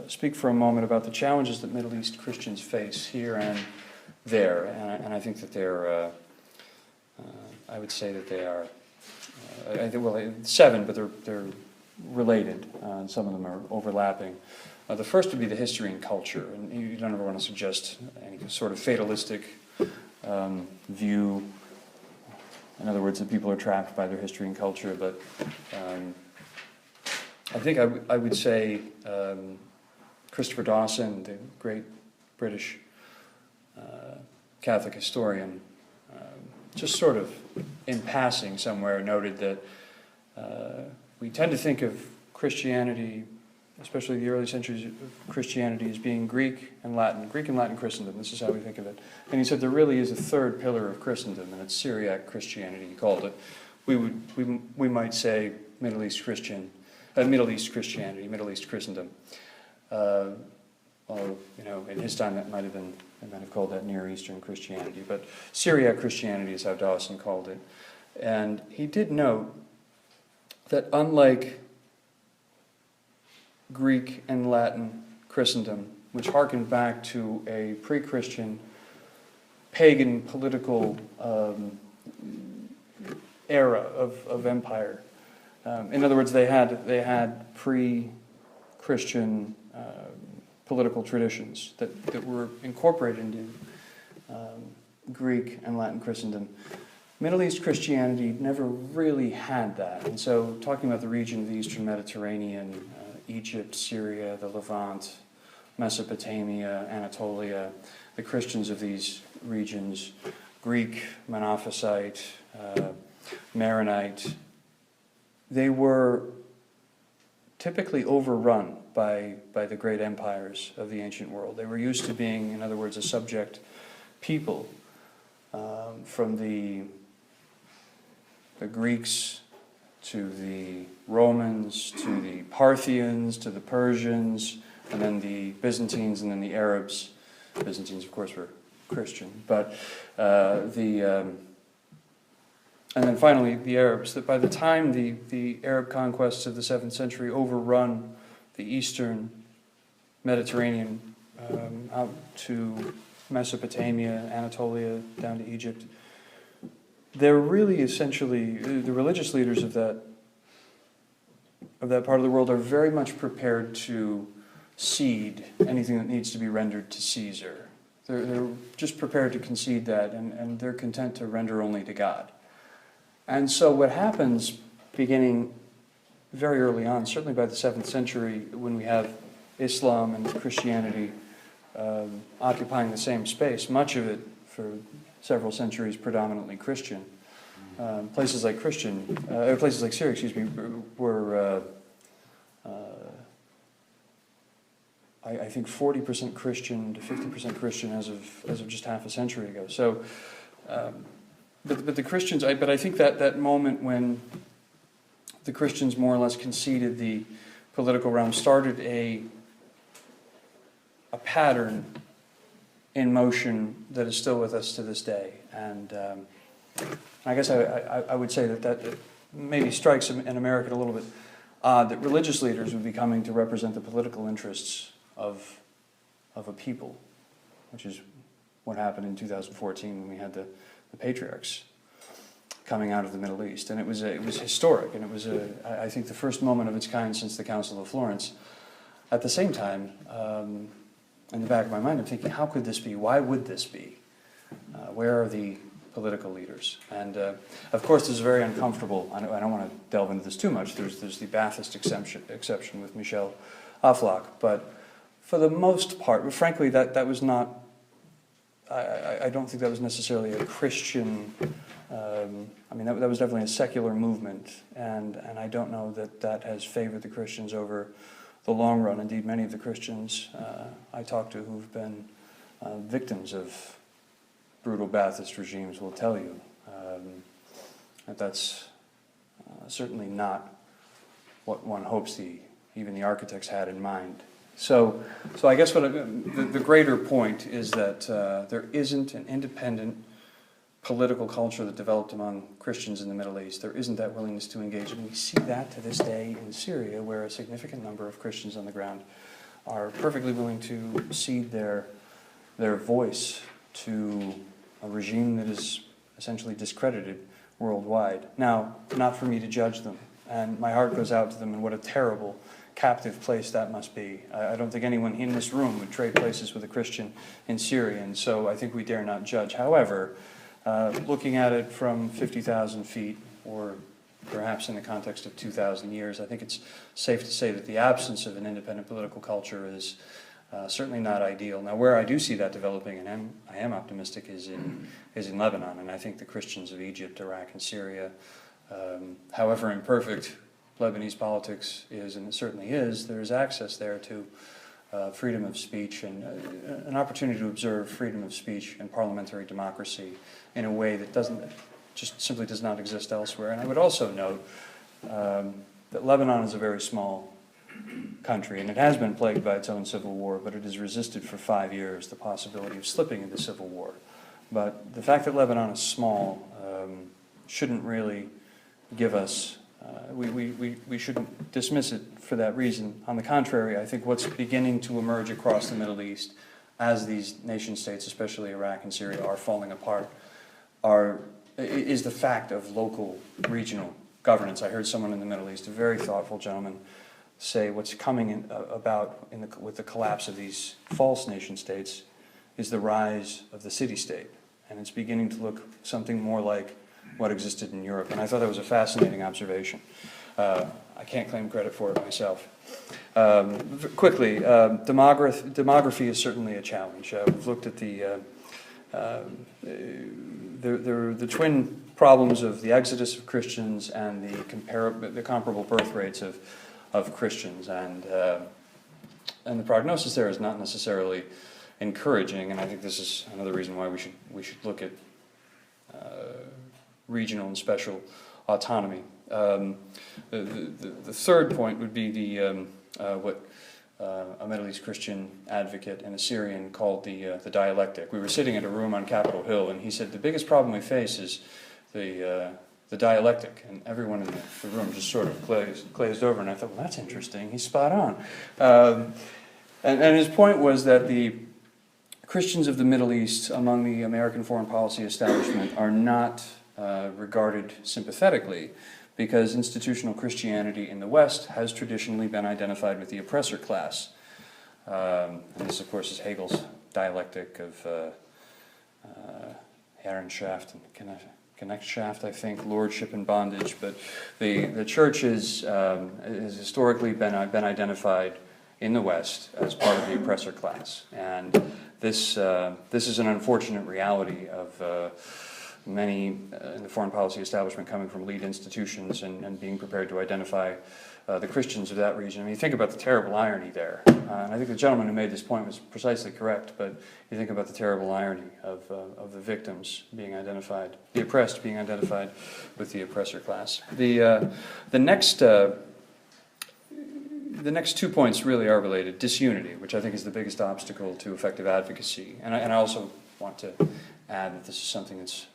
speak for a moment about the challenges that Middle East Christians face here and there, and I think that they're, I would say that they are, I think, well, 7, but they're related, and some of them are overlapping. The first would be the history and culture, and you don't ever want to suggest any sort of fatalistic view. In other words, that people are trapped by their history and culture, but I think I would say Christopher Dawson, the great British Catholic historian, just sort of in passing somewhere noted that we tend to think of Christianity, especially the early centuries of Christianity, as being Greek and Latin Christendom. This is how we think of it. And he said there really is a third pillar of Christendom, and it's Syriac Christianity, he called it. We might say Middle East Christianity, Middle East Christendom. Although, in his time they might have called that Near Eastern Christianity, but Syriac Christianity is how Dawson called it. And he did note that unlike Greek and Latin Christendom, which harkened back to a pre-Christian pagan political era of empire. In other words, they had pre-Christian political traditions that were incorporated into Greek and Latin Christendom. Middle East Christianity never really had that. And so talking about the region of the Eastern Mediterranean, Egypt, Syria, the Levant, Mesopotamia, Anatolia, the Christians of these regions, Greek, Monophysite, Maronite, they were typically overrun by the great empires of the ancient world. They were used to being, in other words, a subject people, from the Greeks to the Romans, to the Parthians, to the Persians, and then the Byzantines, and then the Arabs. Byzantines, of course, were Christian, but and then finally the Arabs. That by the time the Arab conquests of the 7th century overrun the Eastern Mediterranean out to Mesopotamia, Anatolia, down to Egypt, they're really essentially, the religious leaders of that part of the world are very much prepared to cede anything that needs to be rendered to Caesar. They're just prepared to concede that, and they're content to render only to God. And so what happens beginning very early on, certainly by the 7th century, when we have Islam and Christianity occupying the same space, much of it for several centuries predominantly Christian. Places like Syria, were I think 40% Christian to 50% Christian as of just half a century ago. So, but the Christians, but I think that moment when the Christians more or less conceded the political realm started a pattern in motion that is still with us to this day. And I guess I would say that maybe strikes an American a little bit odd that religious leaders would be coming to represent the political interests of a people, which is what happened in 2014 when we had the patriarchs coming out of the Middle East. And it was historic, and it was, I think, the first moment of its kind since the Council of Florence. At the same time, in the back of my mind, I'm thinking, how could this be? Why would this be? Where are the political leaders? And of course, this is very uncomfortable. I don't want to delve into this too much. There's the Ba'athist exception with Michel Aflaq, but for the most part, frankly, that was not I don't think that was necessarily a Christian, I mean, that was definitely a secular movement, and I don't know that that has favored the Christians over the long run. Indeed, many of the Christians I talk to who've been victims of brutal Ba'athist regimes will tell you that that's certainly not what one hopes even the architects had in mind. So I guess the greater point is that there isn't an independent political culture that developed among Christians in the Middle East. There isn't that willingness to engage, and we see that to this day in Syria, where a significant number of Christians on the ground are perfectly willing to cede their voice to a regime that is essentially discredited worldwide. Now, not for me to judge them, and my heart goes out to them, and what a terrible captive place that must be. I don't think anyone in this room would trade places with a Christian in Syria, and so I think we dare not judge. However, looking at it from 50,000 feet, or perhaps in the context of 2,000 years, I think it's safe to say that the absence of an independent political culture is certainly not ideal. Now, where I do see that developing, and I am optimistic, is in Lebanon, and I think the Christians of Egypt, Iraq, and Syria, however imperfect Lebanese politics is, and it certainly is, there is access there to freedom of speech and an opportunity to observe freedom of speech and parliamentary democracy in a way that simply does not exist elsewhere. And I would also note that Lebanon is a very small country, and it has been plagued by its own civil war, but it has resisted for 5 years the possibility of slipping into civil war. But the fact that Lebanon is small shouldn't really give us we shouldn't dismiss it for that reason. On the contrary, I think what's beginning to emerge across the Middle East as these nation states, especially Iraq and Syria, are falling apart, is the fact of local, regional governance. I heard someone in the Middle East, a very thoughtful gentleman, say what's coming with the collapse of these false nation states is the rise of the city-state, and it's beginning to look something more like what existed in Europe, and I thought that was a fascinating observation. I can't claim credit for it myself. Quickly, demography is certainly a challenge. We've looked at the twin problems of the exodus of Christians and the comparable birth rates of Christians, and the prognosis there is not necessarily encouraging, and I think this is another reason why we should look at regional and special autonomy. The third point would be what a Middle East Christian advocate and a Syrian called the dialectic. We were sitting in a room on Capitol Hill, and he said the biggest problem we face is the dialectic, and everyone in the room just sort of glazed over, and I thought, well, that's interesting. He's spot on. And his point was that the Christians of the Middle East among the American foreign policy establishment are not regarded sympathetically, because institutional Christianity in the West has traditionally been identified with the oppressor class. And this, of course, is Hegel's dialectic of Herrenschaft and Knechtschaft, I think, lordship and bondage. But the church has historically been identified in the West as part of the oppressor class. And this is an unfortunate reality of many in the foreign policy establishment coming from lead institutions and being prepared to identify the Christians of that region. I mean, you think about the terrible irony there. And I think the gentleman who made this point was precisely correct, but you think about the terrible irony of the victims being identified, the oppressed being identified with the oppressor class. The next 2 points really are related. Disunity, which I think is the biggest obstacle to effective advocacy. And I also want to add that this is something that's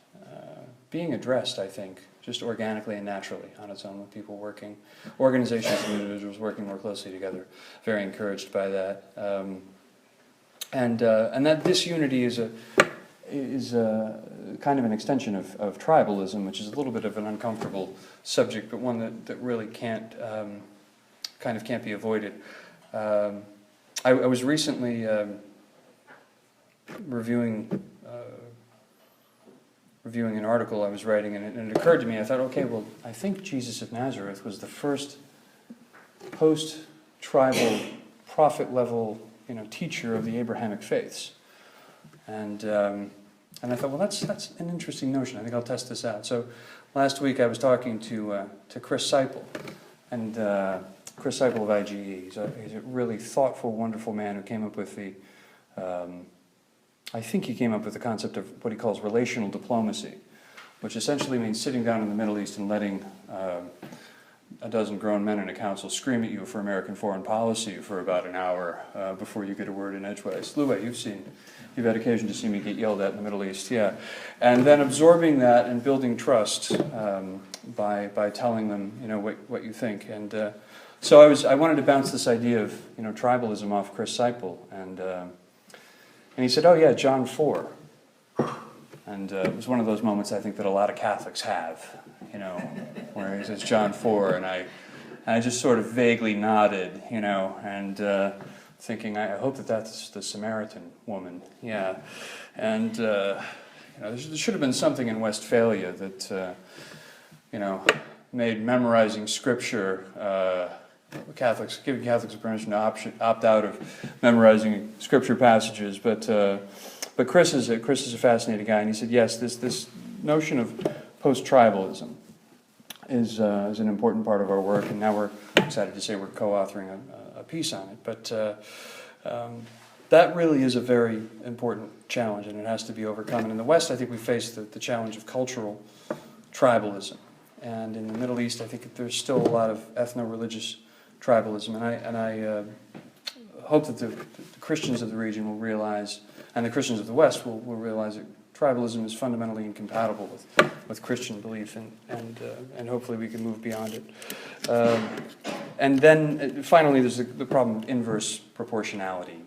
being addressed, I think, just organically and naturally on its own, with people working, organizations and individuals working more closely together. Very encouraged by that. And that disunity is a kind of an extension of tribalism, which is a little bit of an uncomfortable subject, but one that really can't be avoided. I was recently reviewing an article I was writing, and it occurred to me, I thought, okay, well, I think Jesus of Nazareth was the first post-tribal prophet-level, teacher of the Abrahamic faiths. And I thought, well, that's an interesting notion. I think I'll test this out. So last week I was talking to Chris Seipel, and Chris Seipel of IGE. He's a really thoughtful, wonderful man who came up with I think he came up with the concept of what he calls relational diplomacy, which essentially means sitting down in the Middle East and letting a dozen grown men in a council scream at you for American foreign policy for about an hour before you get a word in edgewise. Louis, you've had occasion to see me get yelled at in the Middle East, yeah. And then absorbing that and building trust by telling them, what you think. And so I wanted to bounce this idea of, tribalism off Chris Seipel, and he said, oh yeah, John 4. And it was one of those moments I think that a lot of Catholics have, where he says John 4, and I just sort of vaguely nodded, and thinking, I hope that's the Samaritan woman, yeah. And, there should have been something in Westphalia that, made memorizing Scripture, giving Catholics permission to opt out of memorizing Scripture passages, but Chris is a fascinating guy, and he said, yes, this notion of post-tribalism is an important part of our work, and now we're excited to say we're co-authoring a piece on it. But that really is a very important challenge, and it has to be overcome. And in the West, I think we face the challenge of cultural tribalism, and in the Middle East, I think there's still a lot of ethno-religious tribalism, and I hope that the Christians of the region will realize, and the Christians of the West will realize that tribalism is fundamentally incompatible with Christian belief, and hopefully we can move beyond it. And then finally, there's the problem of inverse proportionality,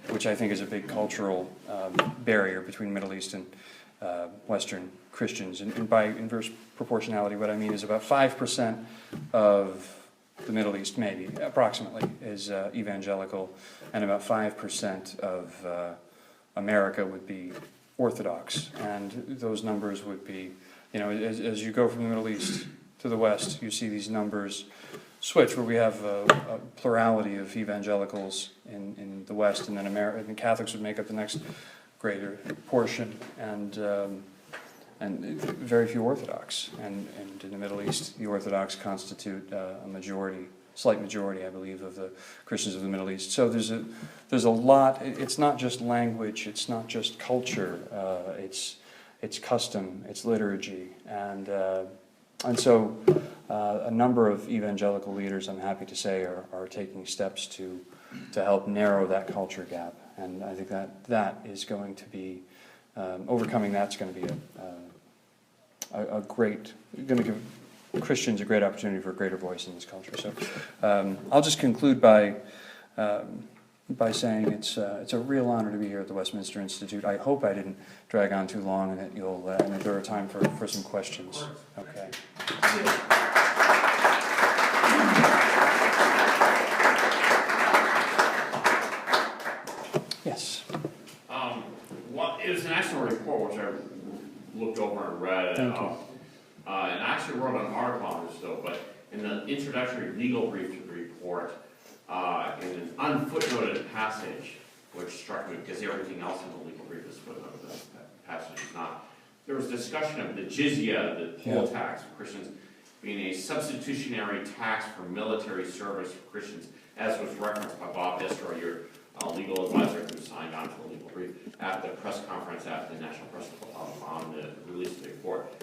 which I think is a big cultural barrier between Middle East and Western Christians. And by inverse proportionality, what I mean is about 5% of the Middle East, maybe, approximately, is evangelical, and about 5% of America would be Orthodox. And those numbers would be, as you go from the Middle East to the West, you see these numbers switch, where we have a plurality of evangelicals in the West, and then and Catholics would make up the next greater portion, and very few Orthodox. And in the Middle East, the Orthodox constitute a majority, slight majority, I believe, of the Christians of the Middle East. So there's a lot. It's not just language. It's not just culture. It's custom. It's liturgy, and so a number of evangelical leaders, I'm happy to say, are taking steps to help narrow that culture gap. And I think that is going to be overcoming. That's going to be going to give Christians a great opportunity for a greater voice in this culture. So I'll just conclude by saying it's a real honor to be here at the Westminster Institute. I hope I didn't drag on too long, and that you'll and that there are time for some questions. Okay. Yes. It was an excellent report, which I looked over and read. Thank you. And I actually wrote an article on this, though, but in the introductory legal brief to the report, in an unfootnoted passage, which struck me because everything else in the legal brief is footnoted, that passage is not. There was discussion of the jizya, the poll tax for Christians, being a substitutionary tax for military service for Christians, as was referenced by Bob Destroy, your legal advisor who signed on to the legal brief at the press conference at the National Press Club on the release of the report.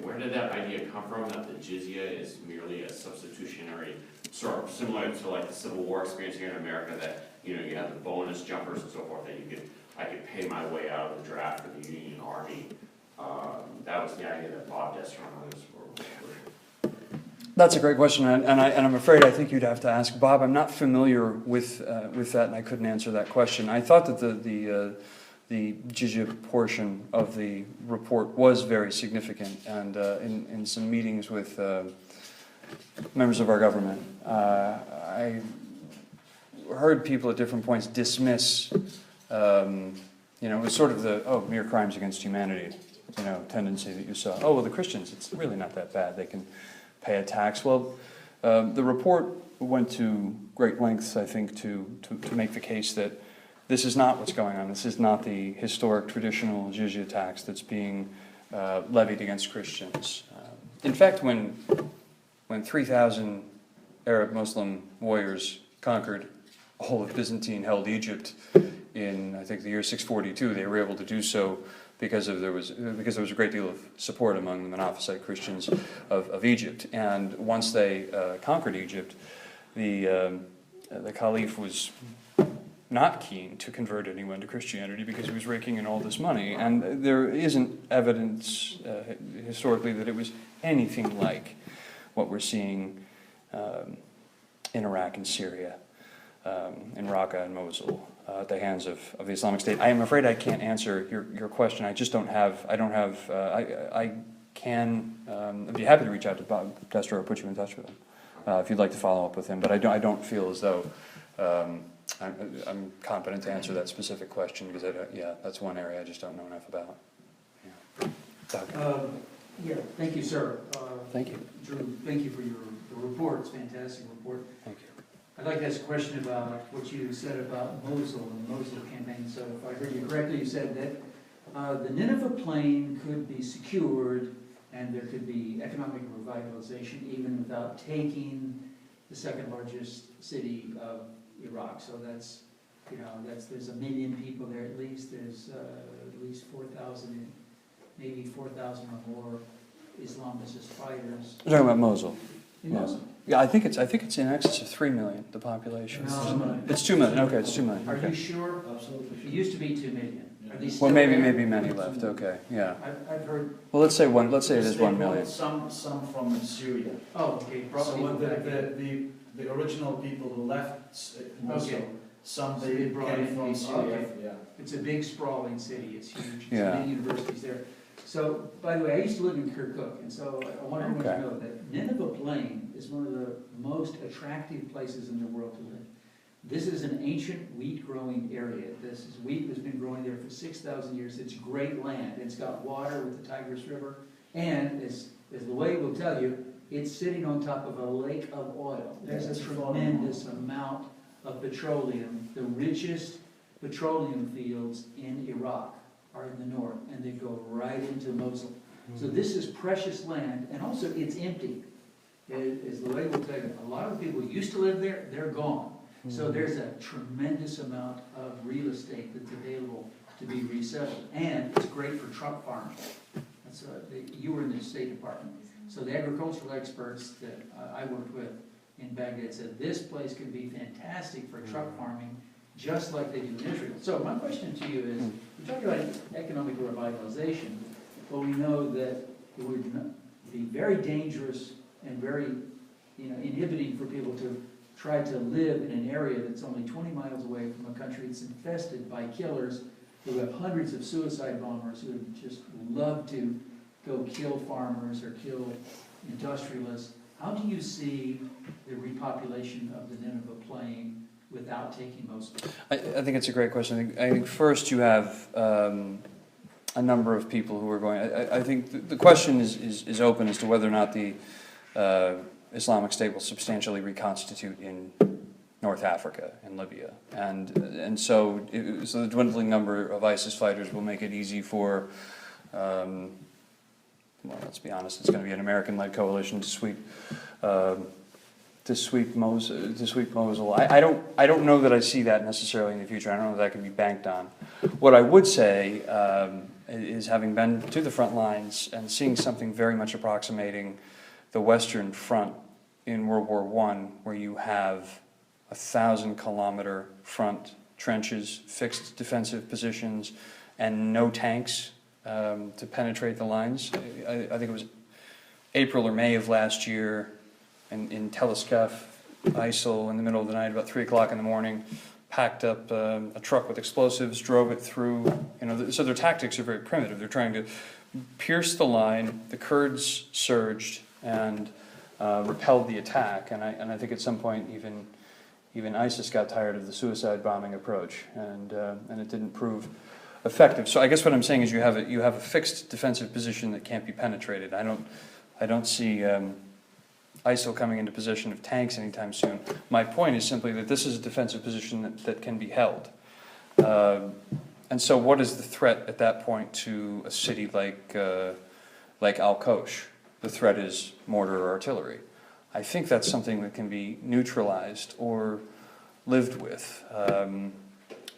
Where did that idea come from, that the jizya is merely a substitutionary, sort of similar to like the Civil War experience here in America, that you have the bonus jumpers and so forth, that I could pay my way out of the draft for the Union Army. That was the idea that Bob Destroy on this were. That's a great question, and I'm afraid I think you'd have to ask Bob. I'm not familiar with that, and I couldn't answer that question. I thought that the jizya portion of the report was very significant, and in some meetings with members of our government, I heard people at different points dismiss, it was sort of the mere crimes against humanity, tendency that you saw. Oh well, the Christians, it's really not that bad. They can pay a tax. Well, the report went to great lengths, I think, to make the case that this is not what's going on. This is not the historic traditional jizya tax that's being levied against Christians. In fact, when 3,000 Arab Muslim warriors conquered all of Byzantine-held Egypt in, I think, the year 642, they were able to do so because there was a great deal of support among the Monophysite Christians of Egypt. And once they conquered Egypt, the Caliph was not keen to convert anyone to Christianity because he was raking in all this money. And there isn't evidence historically that it was anything like what we're seeing in Iraq and Syria, in Raqqa and Mosul, at the hands of the Islamic State. I am afraid I can't answer your question. I just don't have, I can, I'd be happy to reach out to Bob Destro or put you in touch with him if you'd like to follow up with him. But I don't feel as though I'm competent to answer that specific question because that's one area I just don't know enough about. Yeah. Doug. Yeah, thank you, sir. Thank you. Drew, thank you for your report. It's a fantastic report. Thank you. I'd like to ask a question about what you said about Mosul and the Mosul campaign. So if I heard you correctly, you said that the Nineveh plain could be secured and there could be economic revitalization even without taking the second largest city of Iraq. So that's, there's 1 million people there at least. There's at least 4,000, maybe 4,000 or more Islamist fighters. We're talking about Mosul. In Mosul. Yeah, I think it's in excess of 3 million, the population. No. It's 2 million. Okay, it's 2 million. Are Okay. you sure? Absolutely. It used to be 2 million. Are these Well, still maybe there? many left. Okay, yeah. I've heard. Well, let's say it is They 1 brought million. Some from Syria. Oh, okay. Brought So people the, back in. the, the original people who left Mosul, Okay. some So they they brought came in from people, Syria. okay. Yeah. It's a big sprawling city. It's huge. Yeah. There's many universities there. So, by the way, I used to live in Kirkuk, and so I want everyone Okay. to know that Nineveh Plain is one of the most attractive places in the world to live. This is an ancient wheat-growing area. This is wheat that's been growing there for 6,000 years. It's great land. It's got water with the Tigris River, and as Louay will tell you, it's sitting on top of a lake of oil. There's a tremendous amount of petroleum. The richest petroleum fields in Iraq are in the north, and they go right into Mosul. So this is precious land, and also it's empty. As Louay will tell you, a lot of the people who used to live there, they're gone. So there's a tremendous amount of real estate that's available to be resettled, and it's great for truck farming. That's you were in the State Department, so the agricultural experts that I worked with in Baghdad said this place could be fantastic for truck farming, just like they do in Israel. So my question to you is, we're talking about economic revitalization, but we know that it would be very dangerous and very inhibiting for people to try to live in an area that's only 20 miles away from a country that's infested by killers who have hundreds of suicide bombers who would just love to go kill farmers or kill industrialists. How do you see the repopulation of the Nineveh Plain without taking Mosul? I think it's a great question. I think first you have a number of people who are going. I think the question is open as to whether or not the Islamic State will substantially reconstitute in North Africa and Libya, and so the dwindling number of ISIS fighters will make it easy for. Well, let's be honest. It's going to be an American-led coalition to sweep Mosul. I don't know that I see that necessarily in the future. I don't know that can be banked on. What I would say is, having been to the front lines and seeing something very much approximating the Western Front in World War I, where you have 1,000-kilometer front trenches, fixed defensive positions, and no tanks to penetrate the lines. I think it was April or May of last year. In Tel Aviv, ISIL, in the middle of the night, about 3 o'clock in the morning, packed up a truck with explosives, drove it through. So their tactics are very primitive. They're trying to pierce the line. The Kurds surged and repelled the attack. And I think at some point even ISIS got tired of the suicide bombing approach, and it didn't prove effective. So I guess what I'm saying is you have a fixed defensive position that can't be penetrated. I don't see ISIL coming into possession of tanks anytime soon. My point is simply that this is a defensive position that can be held. And so what is the threat at that point to a city like Al-Kosh? The threat is mortar or artillery. I think that's something that can be neutralized or lived with. And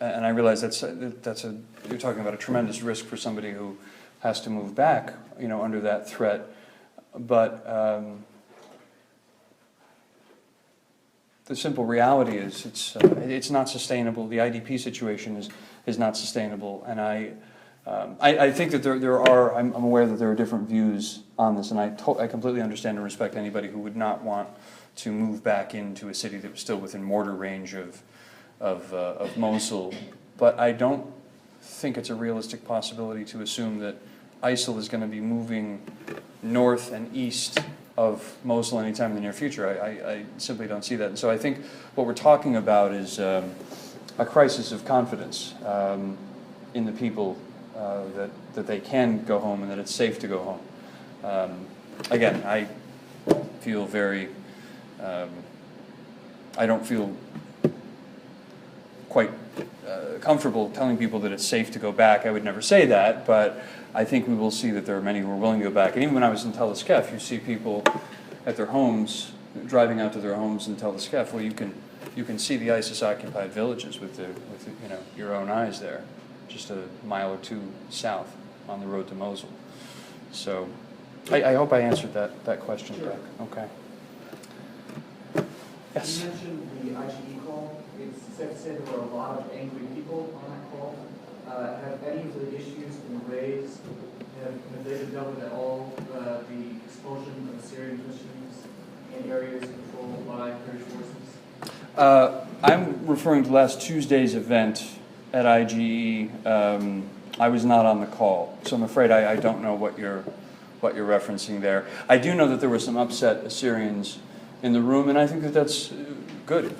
I realize you're talking about a tremendous risk for somebody who has to move back, under that threat. But the simple reality is it's not sustainable. The IDP situation is not sustainable, and I think that I'm aware that there are different views on this, and I completely understand and respect anybody who would not want to move back into a city that was still within mortar range of Mosul. But I don't think it's a realistic possibility to assume that ISIL is going to be moving north and east of Mosul anytime in the near future. I simply don't see that. And so I think what we're talking about is a crisis of confidence in the people that they can go home and that it's safe to go home. Again, I feel very, I don't feel quite comfortable telling people that it's safe to go back. I would never say that, but I think we will see that there are many who are willing to go back. And even when I was in Tel Aviv, you see people at their homes, driving out to their homes in Tel Aviv, where you can see the ISIS-occupied villages with your own eyes there, just a mile or two south on the road to Mosul. So I hope I answered that question, Sure. Beck. Okay. Yes. You mentioned the IGE call. It's safe to say there were a lot of angry people on that call. Have any of the issues been raised? Have they been dealt with at all? The expulsion of Syrian Christians in areas controlled by Kurdish forces? I'm referring to last Tuesday's event at IGE. I was not on the call, so I'm afraid I don't know what you're referencing there. I do know that there were some upset Assyrians in the room, and I think that that's good.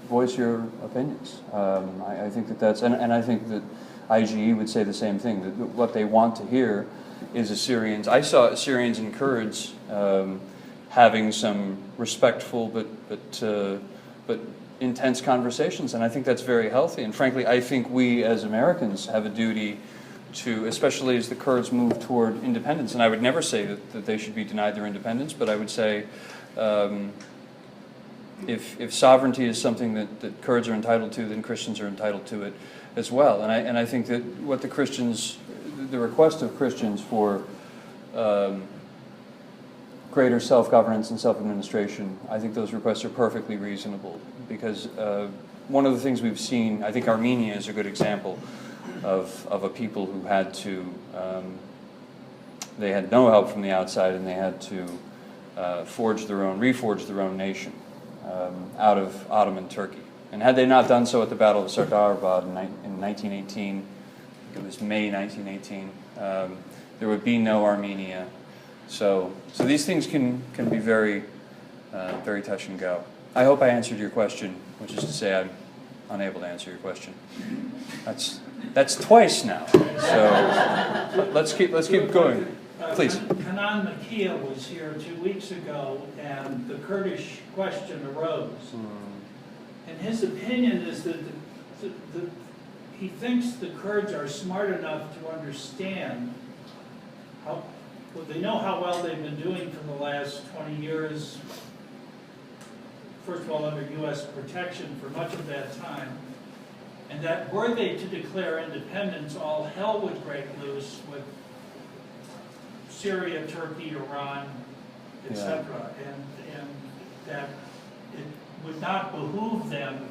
Voice your opinions. I think that's, and I think that IGE would say the same thing, that what they want to hear is Assyrians. I saw Assyrians and Kurds having some respectful but intense conversations, and I think that's very healthy. And frankly, I think we as Americans have a duty to, especially as the Kurds move toward independence, and I would never say that they should be denied their independence, but I would say if sovereignty is something that Kurds are entitled to, then Christians are entitled to it as well. And I think that what the request of Christians for greater self-governance and self-administration, I think those requests are perfectly reasonable, because one of the things we've seen, I think Armenia is a good example of a people who had to, they had no help from the outside, and they had to reforge their own nation out of Ottoman Turkey. And had they not done so at the Battle of Sardarabad in 1918, it was May 1918, there would be no Armenia. So these things can be very, very touch and go. I hope I answered your question, which is to say I'm unable to answer your question. That's twice now. So let's keep going. Please. Kanan Makia was here 2 weeks ago, and the Kurdish question arose. And his opinion is that he thinks the Kurds are smart enough to understand they know how well they've been doing for the last 20 years, first of all under U.S. protection for much of that time, and that were they to declare independence, all hell would break loose with Syria, Turkey, Iran, etc., and that it would not behoove them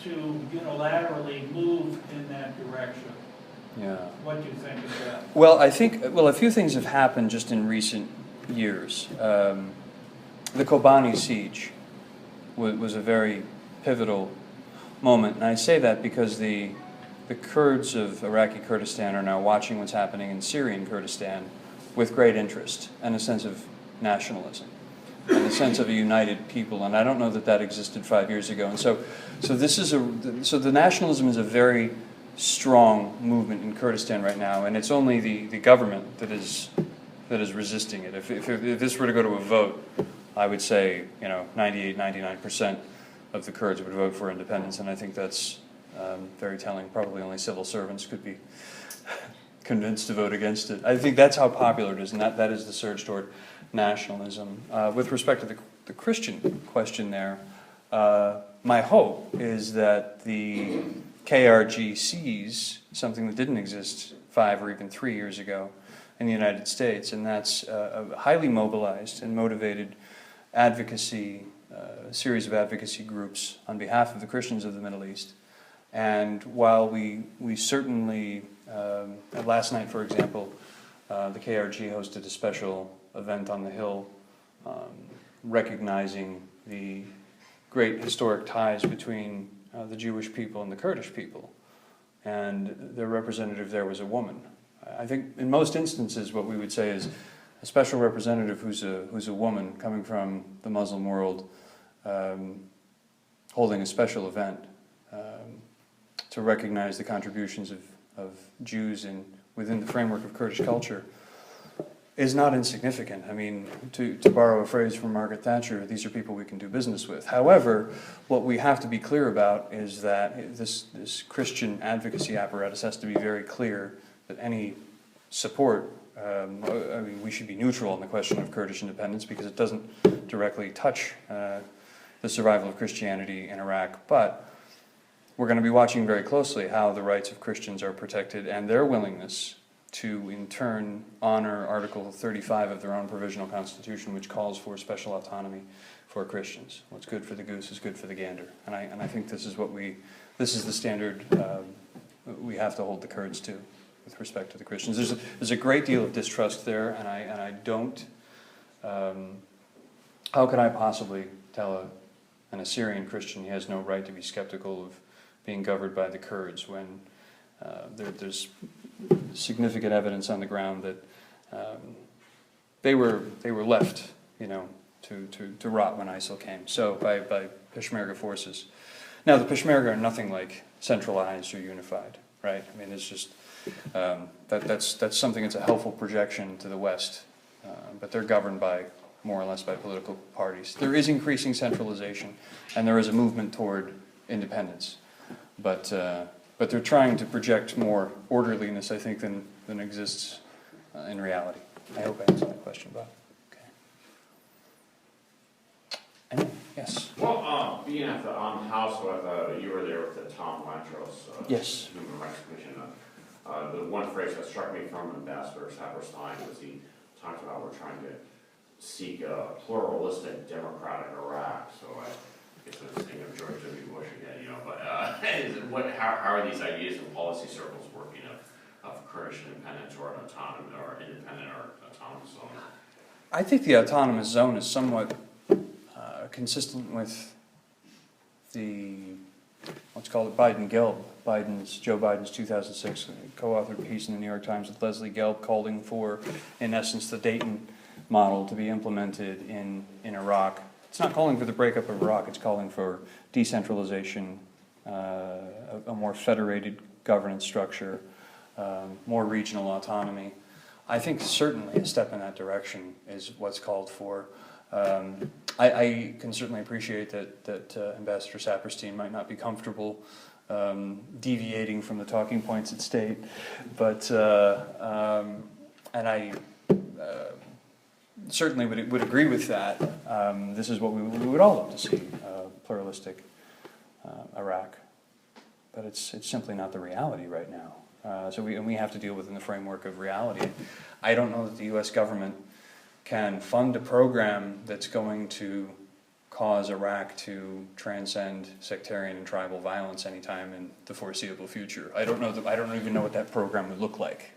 to unilaterally move in that direction. Yeah. What do you think of that? Well, I think a few things have happened just in recent years. The Kobani siege was a very pivotal moment, and I say that because the Kurds of Iraqi Kurdistan are now watching what's happening in Syrian Kurdistan with great interest and a sense of nationalism and a sense of a united people, and I don't know that existed 5 years ago. And so the nationalism is a very strong movement in Kurdistan right now, and it's only the government that is resisting it. If this were to go to a vote, I would say 98, 99% of the Kurds would vote for independence, and I think that's very telling. Probably only civil servants could be convinced to vote against it. I think that's how popular it is, and that is the surge toward nationalism. With respect to the Christian question there, my hope is that the KRG sees something that didn't exist 5 or even 3 years ago in the United States, and that's a highly mobilized and motivated advocacy, series of advocacy groups on behalf of the Christians of the Middle East. And while we certainly, last night, for example, the KRG hosted a special event on the Hill recognizing the great historic ties between the Jewish people and the Kurdish people. And their representative there was a woman. I think in most instances what we would say is a special representative who's a woman coming from the Muslim world, holding a special event to recognize the contributions of Jews within the framework of Kurdish culture is not insignificant. I mean, to borrow a phrase from Margaret Thatcher, these are people we can do business with. However, what we have to be clear about is that this Christian advocacy apparatus has to be very clear that any support, I mean, we should be neutral on the question of Kurdish independence because it doesn't directly touch the survival of Christianity in Iraq, but we're going to be watching very closely how the rights of Christians are protected and their willingness to, in turn, honor Article 35 of their own provisional constitution, which calls for special autonomy for Christians. What's good for the goose is good for the gander. And I think this is the standard we have to hold the Kurds to with respect to the Christians. There's a great deal of distrust there, and I don't, how could I possibly tell an Assyrian Christian he has no right to be skeptical of being governed by the Kurds when there's significant evidence on the ground that they were left, to rot when ISIL came. So by Peshmerga forces. Now the Peshmerga are nothing like centralized or unified, right? I mean, it's just that's something that's a helpful projection to the West, but they're governed by more or less by political parties. There is increasing centralization, and there is a movement toward independence, but they're trying to project more orderliness, I think, than exists in reality. I hope I answered that question, Bob. Okay. Anyway, yes. Well, being at the house with you were there with the Tom Lantros Yes. Human Rights Commission. The one phrase that struck me from Ambassador Saperstein was he talked about we're trying to seek a pluralistic democratic Iraq. So I guess I was thinking of George W. Bush again, but how are these ideas in policy circles working of Kurdish independence or an autonomous or independent or autonomous zone? I think the autonomous zone is somewhat consistent with the, let's call it Biden-Gelb. Joe Biden's 2006 co-authored piece in the New York Times with Leslie Gelb calling for, in essence, the Dayton model to be implemented in Iraq. It's not calling for the breakup of Iraq, it's calling for decentralization, a more federated governance structure, more regional autonomy. I think certainly a step in that direction is what's called for. I can certainly appreciate that Ambassador Saperstein might not be comfortable deviating from the talking points at state, but and I certainly would agree with that. This is what we would all love to see, pluralistic Iraq, but it's simply not the reality right now. So we have to deal within the framework of reality. I don't know that the U.S. government can fund a program that's going to cause Iraq to transcend sectarian and tribal violence anytime in the foreseeable future. I don't even know what that program would look like.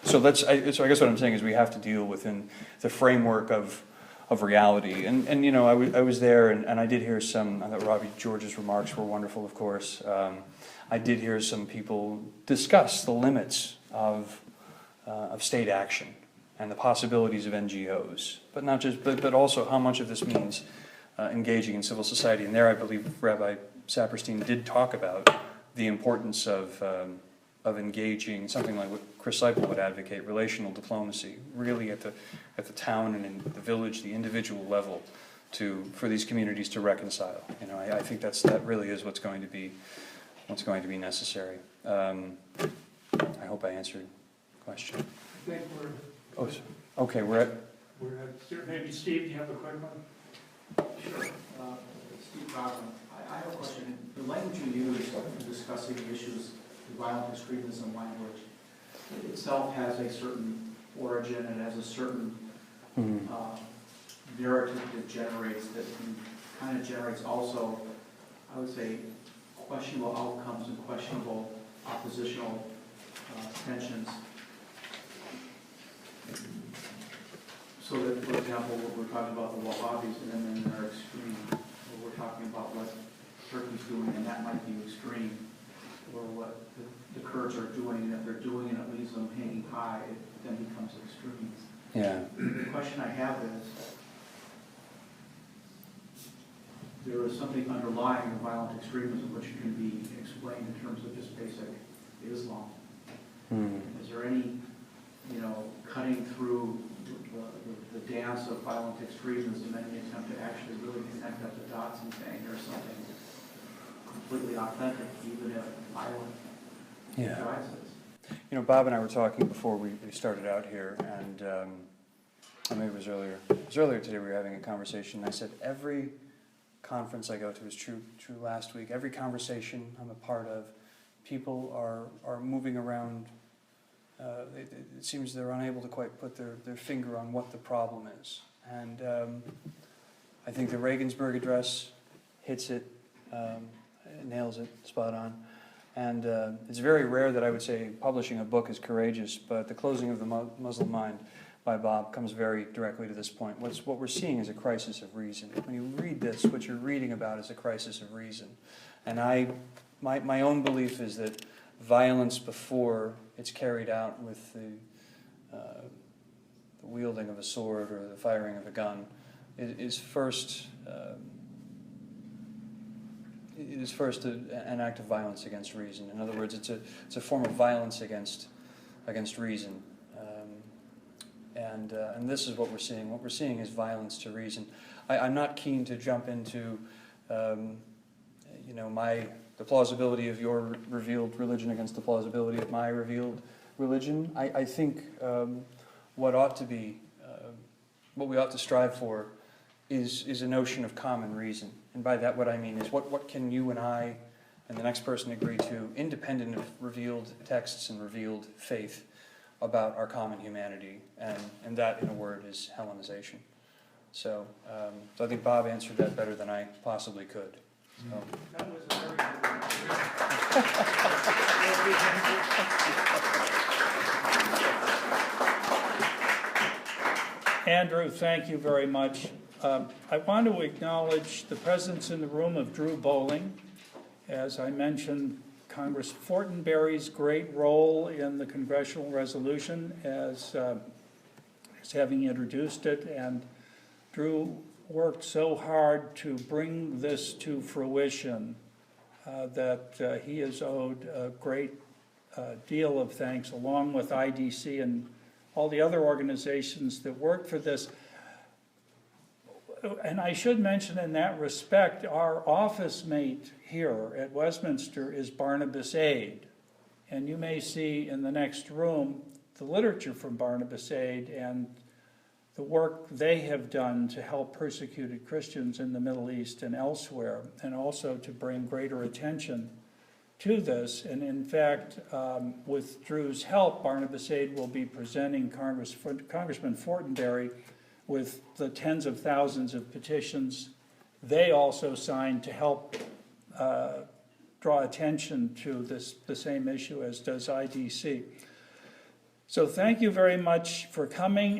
So I guess what I'm saying is we have to deal within the framework of reality. And I was there and I did hear some. I thought Robbie George's remarks were wonderful, of course. I did hear some people discuss the limits of state action and the possibilities of NGOs, but not just, but also how much of this means engaging in civil society. And there, I believe Rabbi Saperstein did talk about the importance of engaging something like what Chris Seipel would advocate, relational diplomacy, really at the town and in the village, the individual level, for these communities to reconcile. I think that really is what's going to be what's going to be necessary. I hope I answered the question. I think Oh, okay, we're at, maybe Steve, do you have a quick one? Sure. Steve Bachman. I have a question. The language you use in discussing the issues of violent extremism language itself has a certain origin and has a certain narrative that generates, that kind of generates also, I would say, questionable outcomes and questionable oppositional tensions. So that, for example, we're talking about the Wahhabis and then in their extreme, or we're talking about what Turkey's doing and that might be extreme, or what the Kurds are doing, and if they're doing it, it leaves them hanging high, it then becomes extreme. yeah. The question I have is, there is something underlying the violent extremism which can be explained in terms of just basic Islam. Is there any, cutting through the dance of violent extremism, any attempt to actually really connect up the dots and saying there's something completely authentic, even if violent drives this? Bob and I were talking before we started out here, and maybe it was earlier. It was earlier today. We were having a conversation. And I said every conference I go to is true last week. Every conversation I'm a part of, people are moving around. It seems they're unable to quite put their finger on what the problem is. And I think the Regensburg Address hits it, nails it spot on. And it's very rare that I would say publishing a book is courageous, but The Closing of the Muslim Mind by Bob comes very directly to this point. What we're seeing is a crisis of reason. When you read this, what you're reading about is a crisis of reason. And my own belief is that violence before it's carried out with the wielding of a sword or the firing of a gun is first an act of violence against reason. In other words, it's a form of violence against reason. And this is what we're seeing. What we're seeing is violence to reason. I'm not keen to jump into the plausibility of your revealed religion against the plausibility of my revealed religion. I think what we ought to strive for is a notion of common reason. And by that what I mean is what can you and I and the next person agree to, independent of revealed texts and revealed faith, about our common humanity. And that, in a word, is Hellenization. So I think Bob answered that better than I possibly could. So. That was a very good one. Andrew, thank you very much. I want to acknowledge the presence in the room of Drew Bowling. As I mentioned, Congress Fortenberry's great role in the congressional resolution as having introduced it, and Drew worked so hard to bring this to fruition that he is owed a great deal of thanks, along with IDC and all the other organizations that work for this. And I should mention in that respect, our office mate here at Westminster is Barnabas Aid. And you may see in the next room the literature from Barnabas Aid and the work they have done to help persecuted Christians in the Middle East and elsewhere, and also to bring greater attention to this. And in fact, with Drew's help, Barnabas Aid will be presenting Congressman Fortenberry with the tens of thousands of petitions they also signed to help draw attention to the same issue as does IDC. So thank you very much for coming.